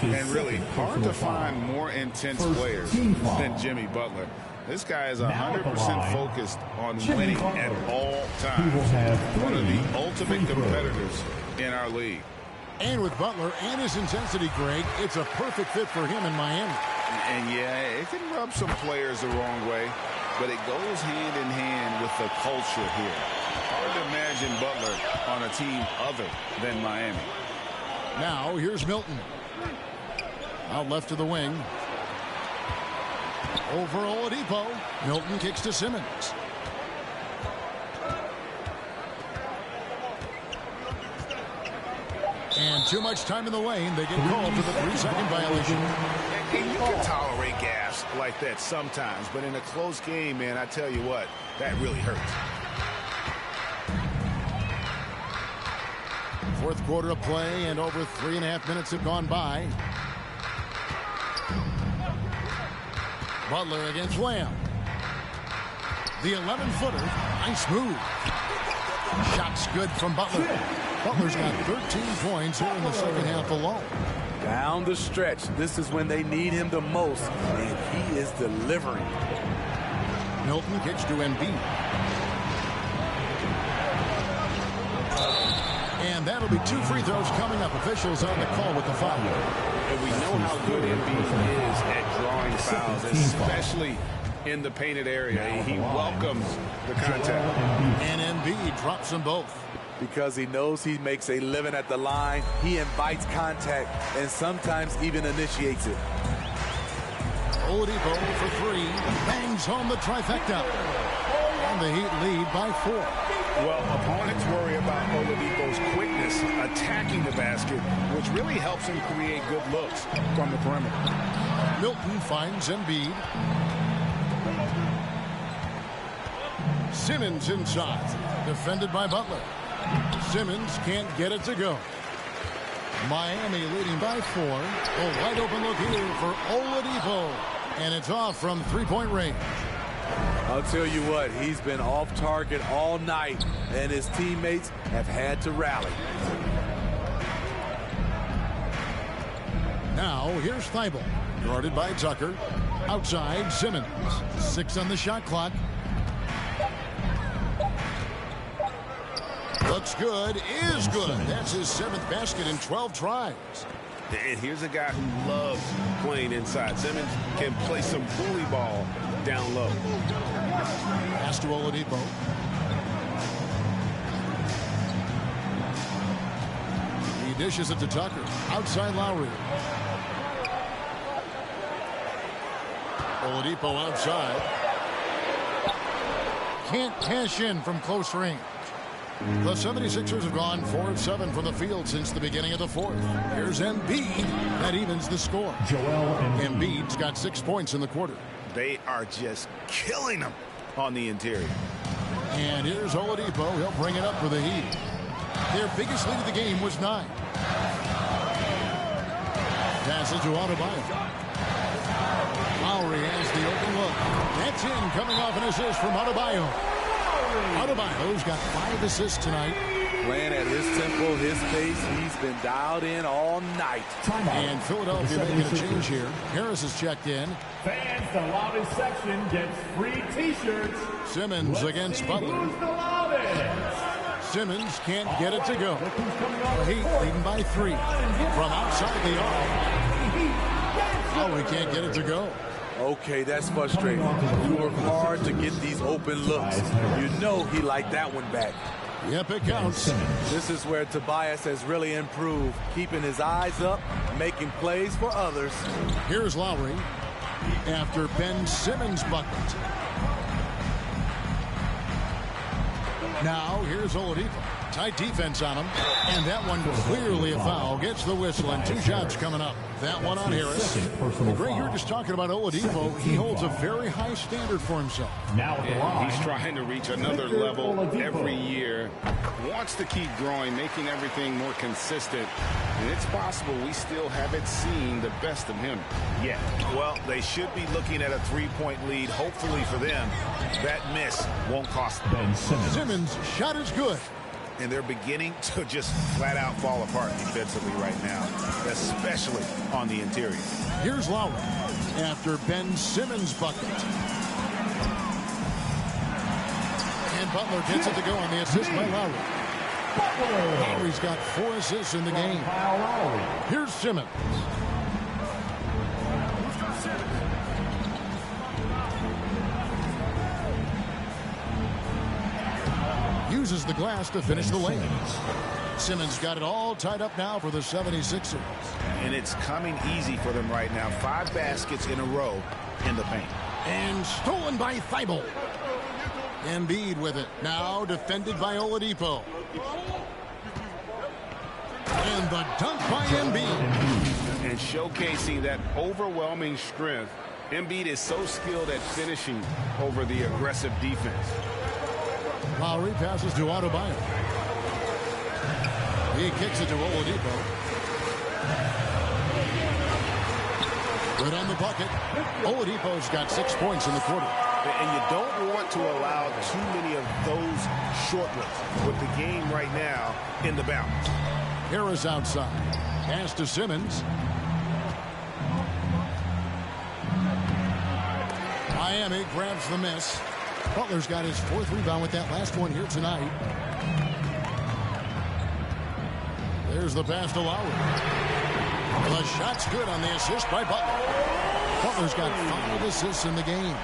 And really hard to find more intense players than Jimmy Butler. This guy is 100% focused on winning at all times. One of the ultimate competitors in our league. And with Butler and his intensity, Greg, it's a perfect fit for him in Miami. And yeah, it can rub some players the wrong way, but it goes hand in hand with the culture here. Hard to imagine Butler on a team other than Miami. Now, here's Milton. Out left to the wing. Over Oladipo. Milton kicks to Simmons. And too much time in the lane. They get called for the 3-second violation. And you can tolerate gas like that sometimes, but in a close game, man, I tell you what, that really hurts. 4th quarter of play, and over 3.5 minutes have gone by. Butler against Lamb. The 11-footer. Nice move. Shots good from Butler. Butler's got 13 points here in the second half alone. Down the stretch, this is when they need him the most, and he is delivering. Milton kicks to Embiid. And that'll be 2 free throws coming up. Officials on the call with the foul. And we know how good Embiid is at drawing fouls, especially in the painted area. He welcomes the contact. And Embiid drops them both. Because he knows he makes a living at the line, he invites contact and sometimes even initiates it. Oladipo for 3. Bangs home the trifecta. And the Heat lead by 4. Well, opponents worry about Oladipo's quickness attacking the basket, which really helps him create good looks from the perimeter. Milton finds Embiid. Simmons inside. Defended by Butler. Simmons can't get it to go. Miami leading by 4. A wide open look here for Oladipo. And it's off from 3-point range. I'll tell you what, he's been off target all night, and his teammates have had to rally. Now, here's Thybulle. Guarded by Tucker. Outside, Simmons. 6 on the shot clock. Looks good, is good. That's his 7th basket in 12 tries. And here's a guy who loves playing inside. Simmons can play some bully ball down low. Pass to Oladipo. He dishes it to Tucker. Outside Lowry. Oladipo outside. Can't cash in from close range. The 76ers have gone 4 of 7 from the field since the beginning of the 4th. Here's Embiid. That evens the score. Embiid's got 6 points in the quarter. They are just killing them on the interior. And here's Oladipo. He'll bring it up for the Heat. Their biggest lead of the game was 9. Passes to Adebayo. Lowry has the open look. That's in, coming off an assist from Adebayo. Adebayo's got 5 assists tonight. Playing at his tempo, his pace. He's been dialed in all night. And Philadelphia making a change here. Harris is checked in. Fans, the loudest section gets free T-shirts. Simmons against Butler. Who's the loudest? Simmons can't get it to go. The Heat leading by 3 from outside the arc. Oh, he can't get it to go. Okay, that's frustrating. You work hard to get these open looks. You know he liked that one back. Yep, it counts. This is where Tobias has really improved, keeping his eyes up, making plays for others. Here's Lowry after Ben Simmons' bucket. Now, here's Oladipo. Tight defense on him. And that one clearly a foul. Gets the whistle, and 2 shots coming up. That one on Harris. Greg, you're just talking about Oladipo. He holds a very high standard for himself. He's trying to reach another level every year. Wants to keep growing, making everything more consistent. And it's possible we still haven't seen the best of him yet. Well, they should be looking at a 3-point lead. Hopefully for them, that miss won't cost them. Simmons' shot is good. And they're beginning to just flat out fall apart defensively right now, especially on the interior. Here's Lowry after Ben Simmons' bucket. And Butler gets it to go on the assist by Lowry. Lowry's got 4 assists in the game. Here's Simmons. Uses the glass to finish the lane. Simmons got it all tied up now for the 76ers. And it's coming easy for them right now. 5 baskets in a row in the paint. And stolen by Thibault. Embiid with it. Now defended by Oladipo. And the dunk by Embiid. And showcasing that overwhelming strength. Embiid is so skilled at finishing over the aggressive defense. Lowry passes to Adebayo. He kicks it to Oladipo. Good on the bucket. Oladipo's got 6 points in the quarter. And you don't want to allow too many of those short ones with the game right now in the balance. Harris outside. Pass to Simmons. Miami grabs the miss. Butler's got his 4th rebound with that last one here tonight. There's the pass to Lowry. The shot's good on the assist by Butler. Butler's got 5 assists in the game.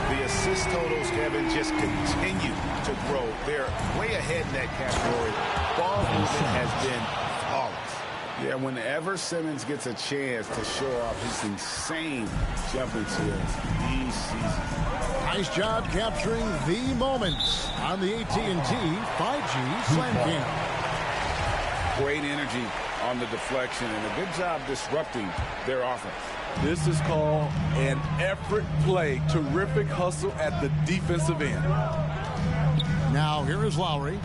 The assist totals, Kevin, just continue to grow. They're way ahead in that category. Ball movement has been flawless. Yeah, whenever Simmons gets a chance to show off his insane jumping skills, he sees it. Nice job capturing the moments on the AT&T 5G Slam Cam. Great energy on the deflection and a good job disrupting their offense. This is called an effort play. Terrific hustle at the defensive end. Now here is Lowry.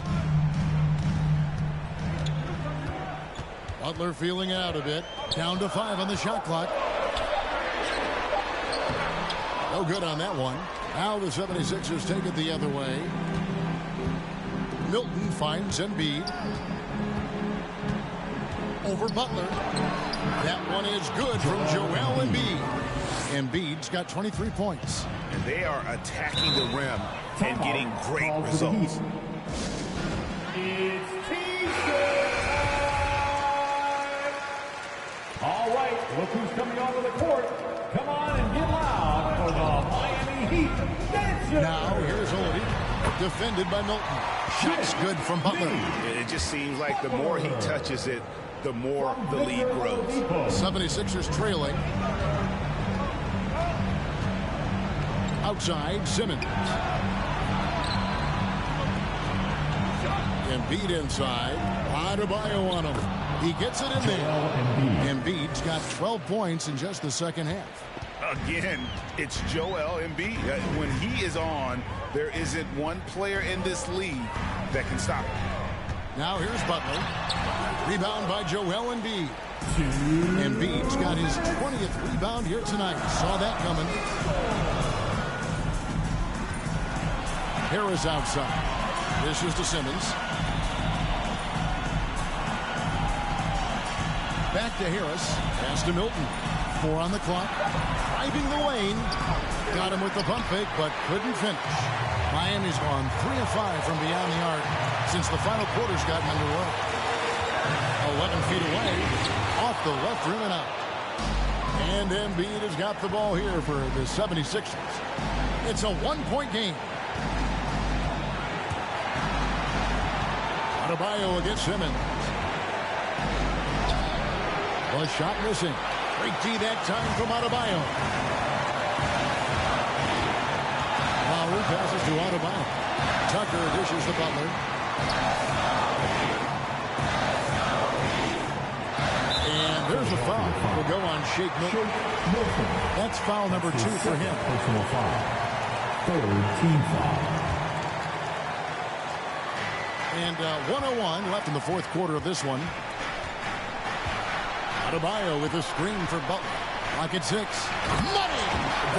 Butler feeling it out a bit. Down to 5 on the shot clock. No good on that one. Now the 76ers take it the other way. Milton finds Embiid. Over Butler. That one is good from Joel Embiid. Embiid's got 23 points. And they are attacking the rim and getting great results. It's T-shirt time! All right, look who's coming onto the court. Come on and get loud for the Miami Heat. Now here's Oladipo, defended by Milton. Shots good from Butler. It just seems like the more he touches it, the more the lead grows. 76ers trailing. Outside, Simmons. Embiid inside. Adebayo on him. He gets it in there. Embiid's got 12 points in just the second half. Again, it's Joel Embiid. When he is on, there isn't one player in this league that can stop him. Now here's Butler. Rebound by Joel Embiid. Embiid's got his 20th rebound here tonight. Saw that coming. Harris outside. This is to Simmons. Back to Harris. Pass to Milton. 4 on the clock. Driving the lane. Got him with the pump fake, but couldn't finish. Miami's gone 3 of 5 from beyond the arc since the final quarter's gotten underway. 11 feet away. Off the left rim and out. And Embiid has got the ball here for the 76ers. It's a 1-point game. Adebayo against Simmons. The shot missing. Great D that time from Adebayo. Lowry passes to Adebayo. Tucker dishes to Butler. And there's a foul. Will go on Shake Milton. That's foul number 2 for him. Personal foul. Third team foul. And 1:01 left in the fourth quarter of this one. Adebayo with a screen for Butler. Lock at 6. Money!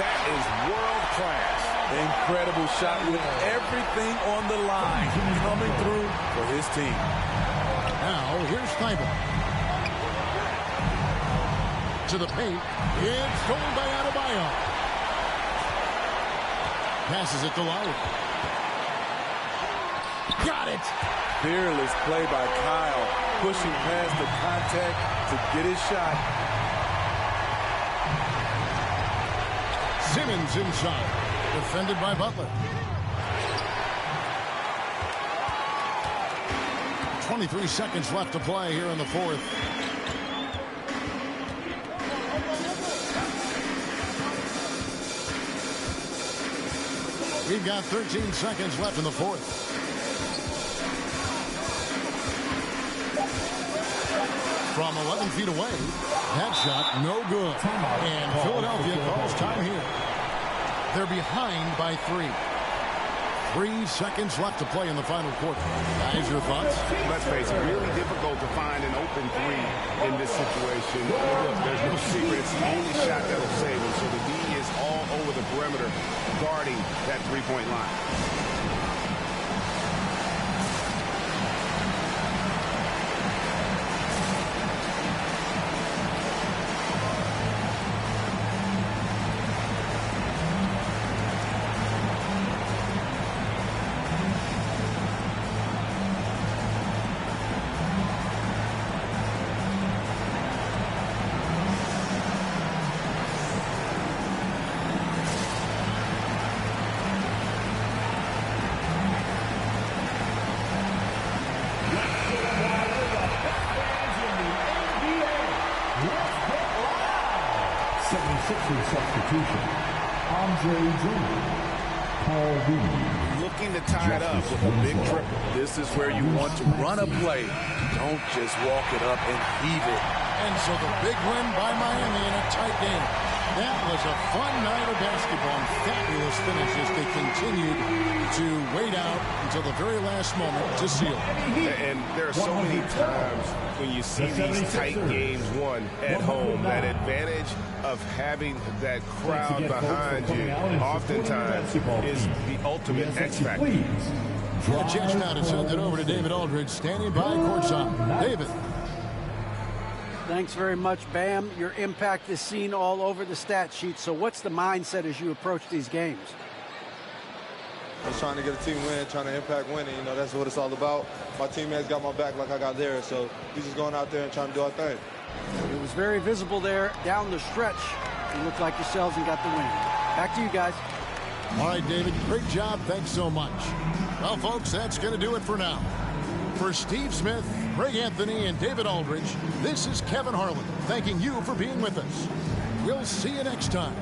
That is world class. Incredible shot with everything on the line coming through for his team. Now here's Thibault. To the paint. It's stolen by Adebayo. Passes it to Lowry. Got it! Fearless play by Kyle, pushing past the contact to get his shot. Simmons inside. Defended by Butler. 23 seconds left to play here in the fourth. We've got 13 seconds left in the fourth. From 11 feet away, that shot no good. And Philadelphia calls time here. They're behind by 3. 3 seconds left to play in the final quarter. Guys, your thoughts? Let's face it, really difficult to find an open 3 in this situation. Look, there's no secret. It's the only shot that'll save him. So the D is all over the perimeter guarding that three-point line. Substitution. Andre Drummond. Paul Reed. Looking to tie it up with a big triple. This is where you want to run a play. Don't just walk it up and heave it. And so the big win by Miami in a tight game. That was a fun night of basketball and fabulous finish as they continued to wait out until the very last moment to seal. And there are so many times when you see these tight games won at home, that advantage of having that crowd behind you oftentimes is the ultimate X factor. A chance now to send it over to David Aldridge, standing by courtside. David. Thanks very much, Bam. Your impact is seen all over the stat sheet. So what's the mindset as you approach these games? I'm trying to get a team win, trying to impact winning. You know, that's what it's all about. My teammates got my back like I got theirs. So we're just going out there and trying to do our thing. It was very visible there down the stretch. You looked like yourselves and got the win. Back to you guys. All right, David, great job. Thanks so much. Well, folks, that's going to do it for now. For Steve Smith, Greg Anthony, and David Aldridge, this is Kevin Harlan thanking you for being with us. We'll see you next time.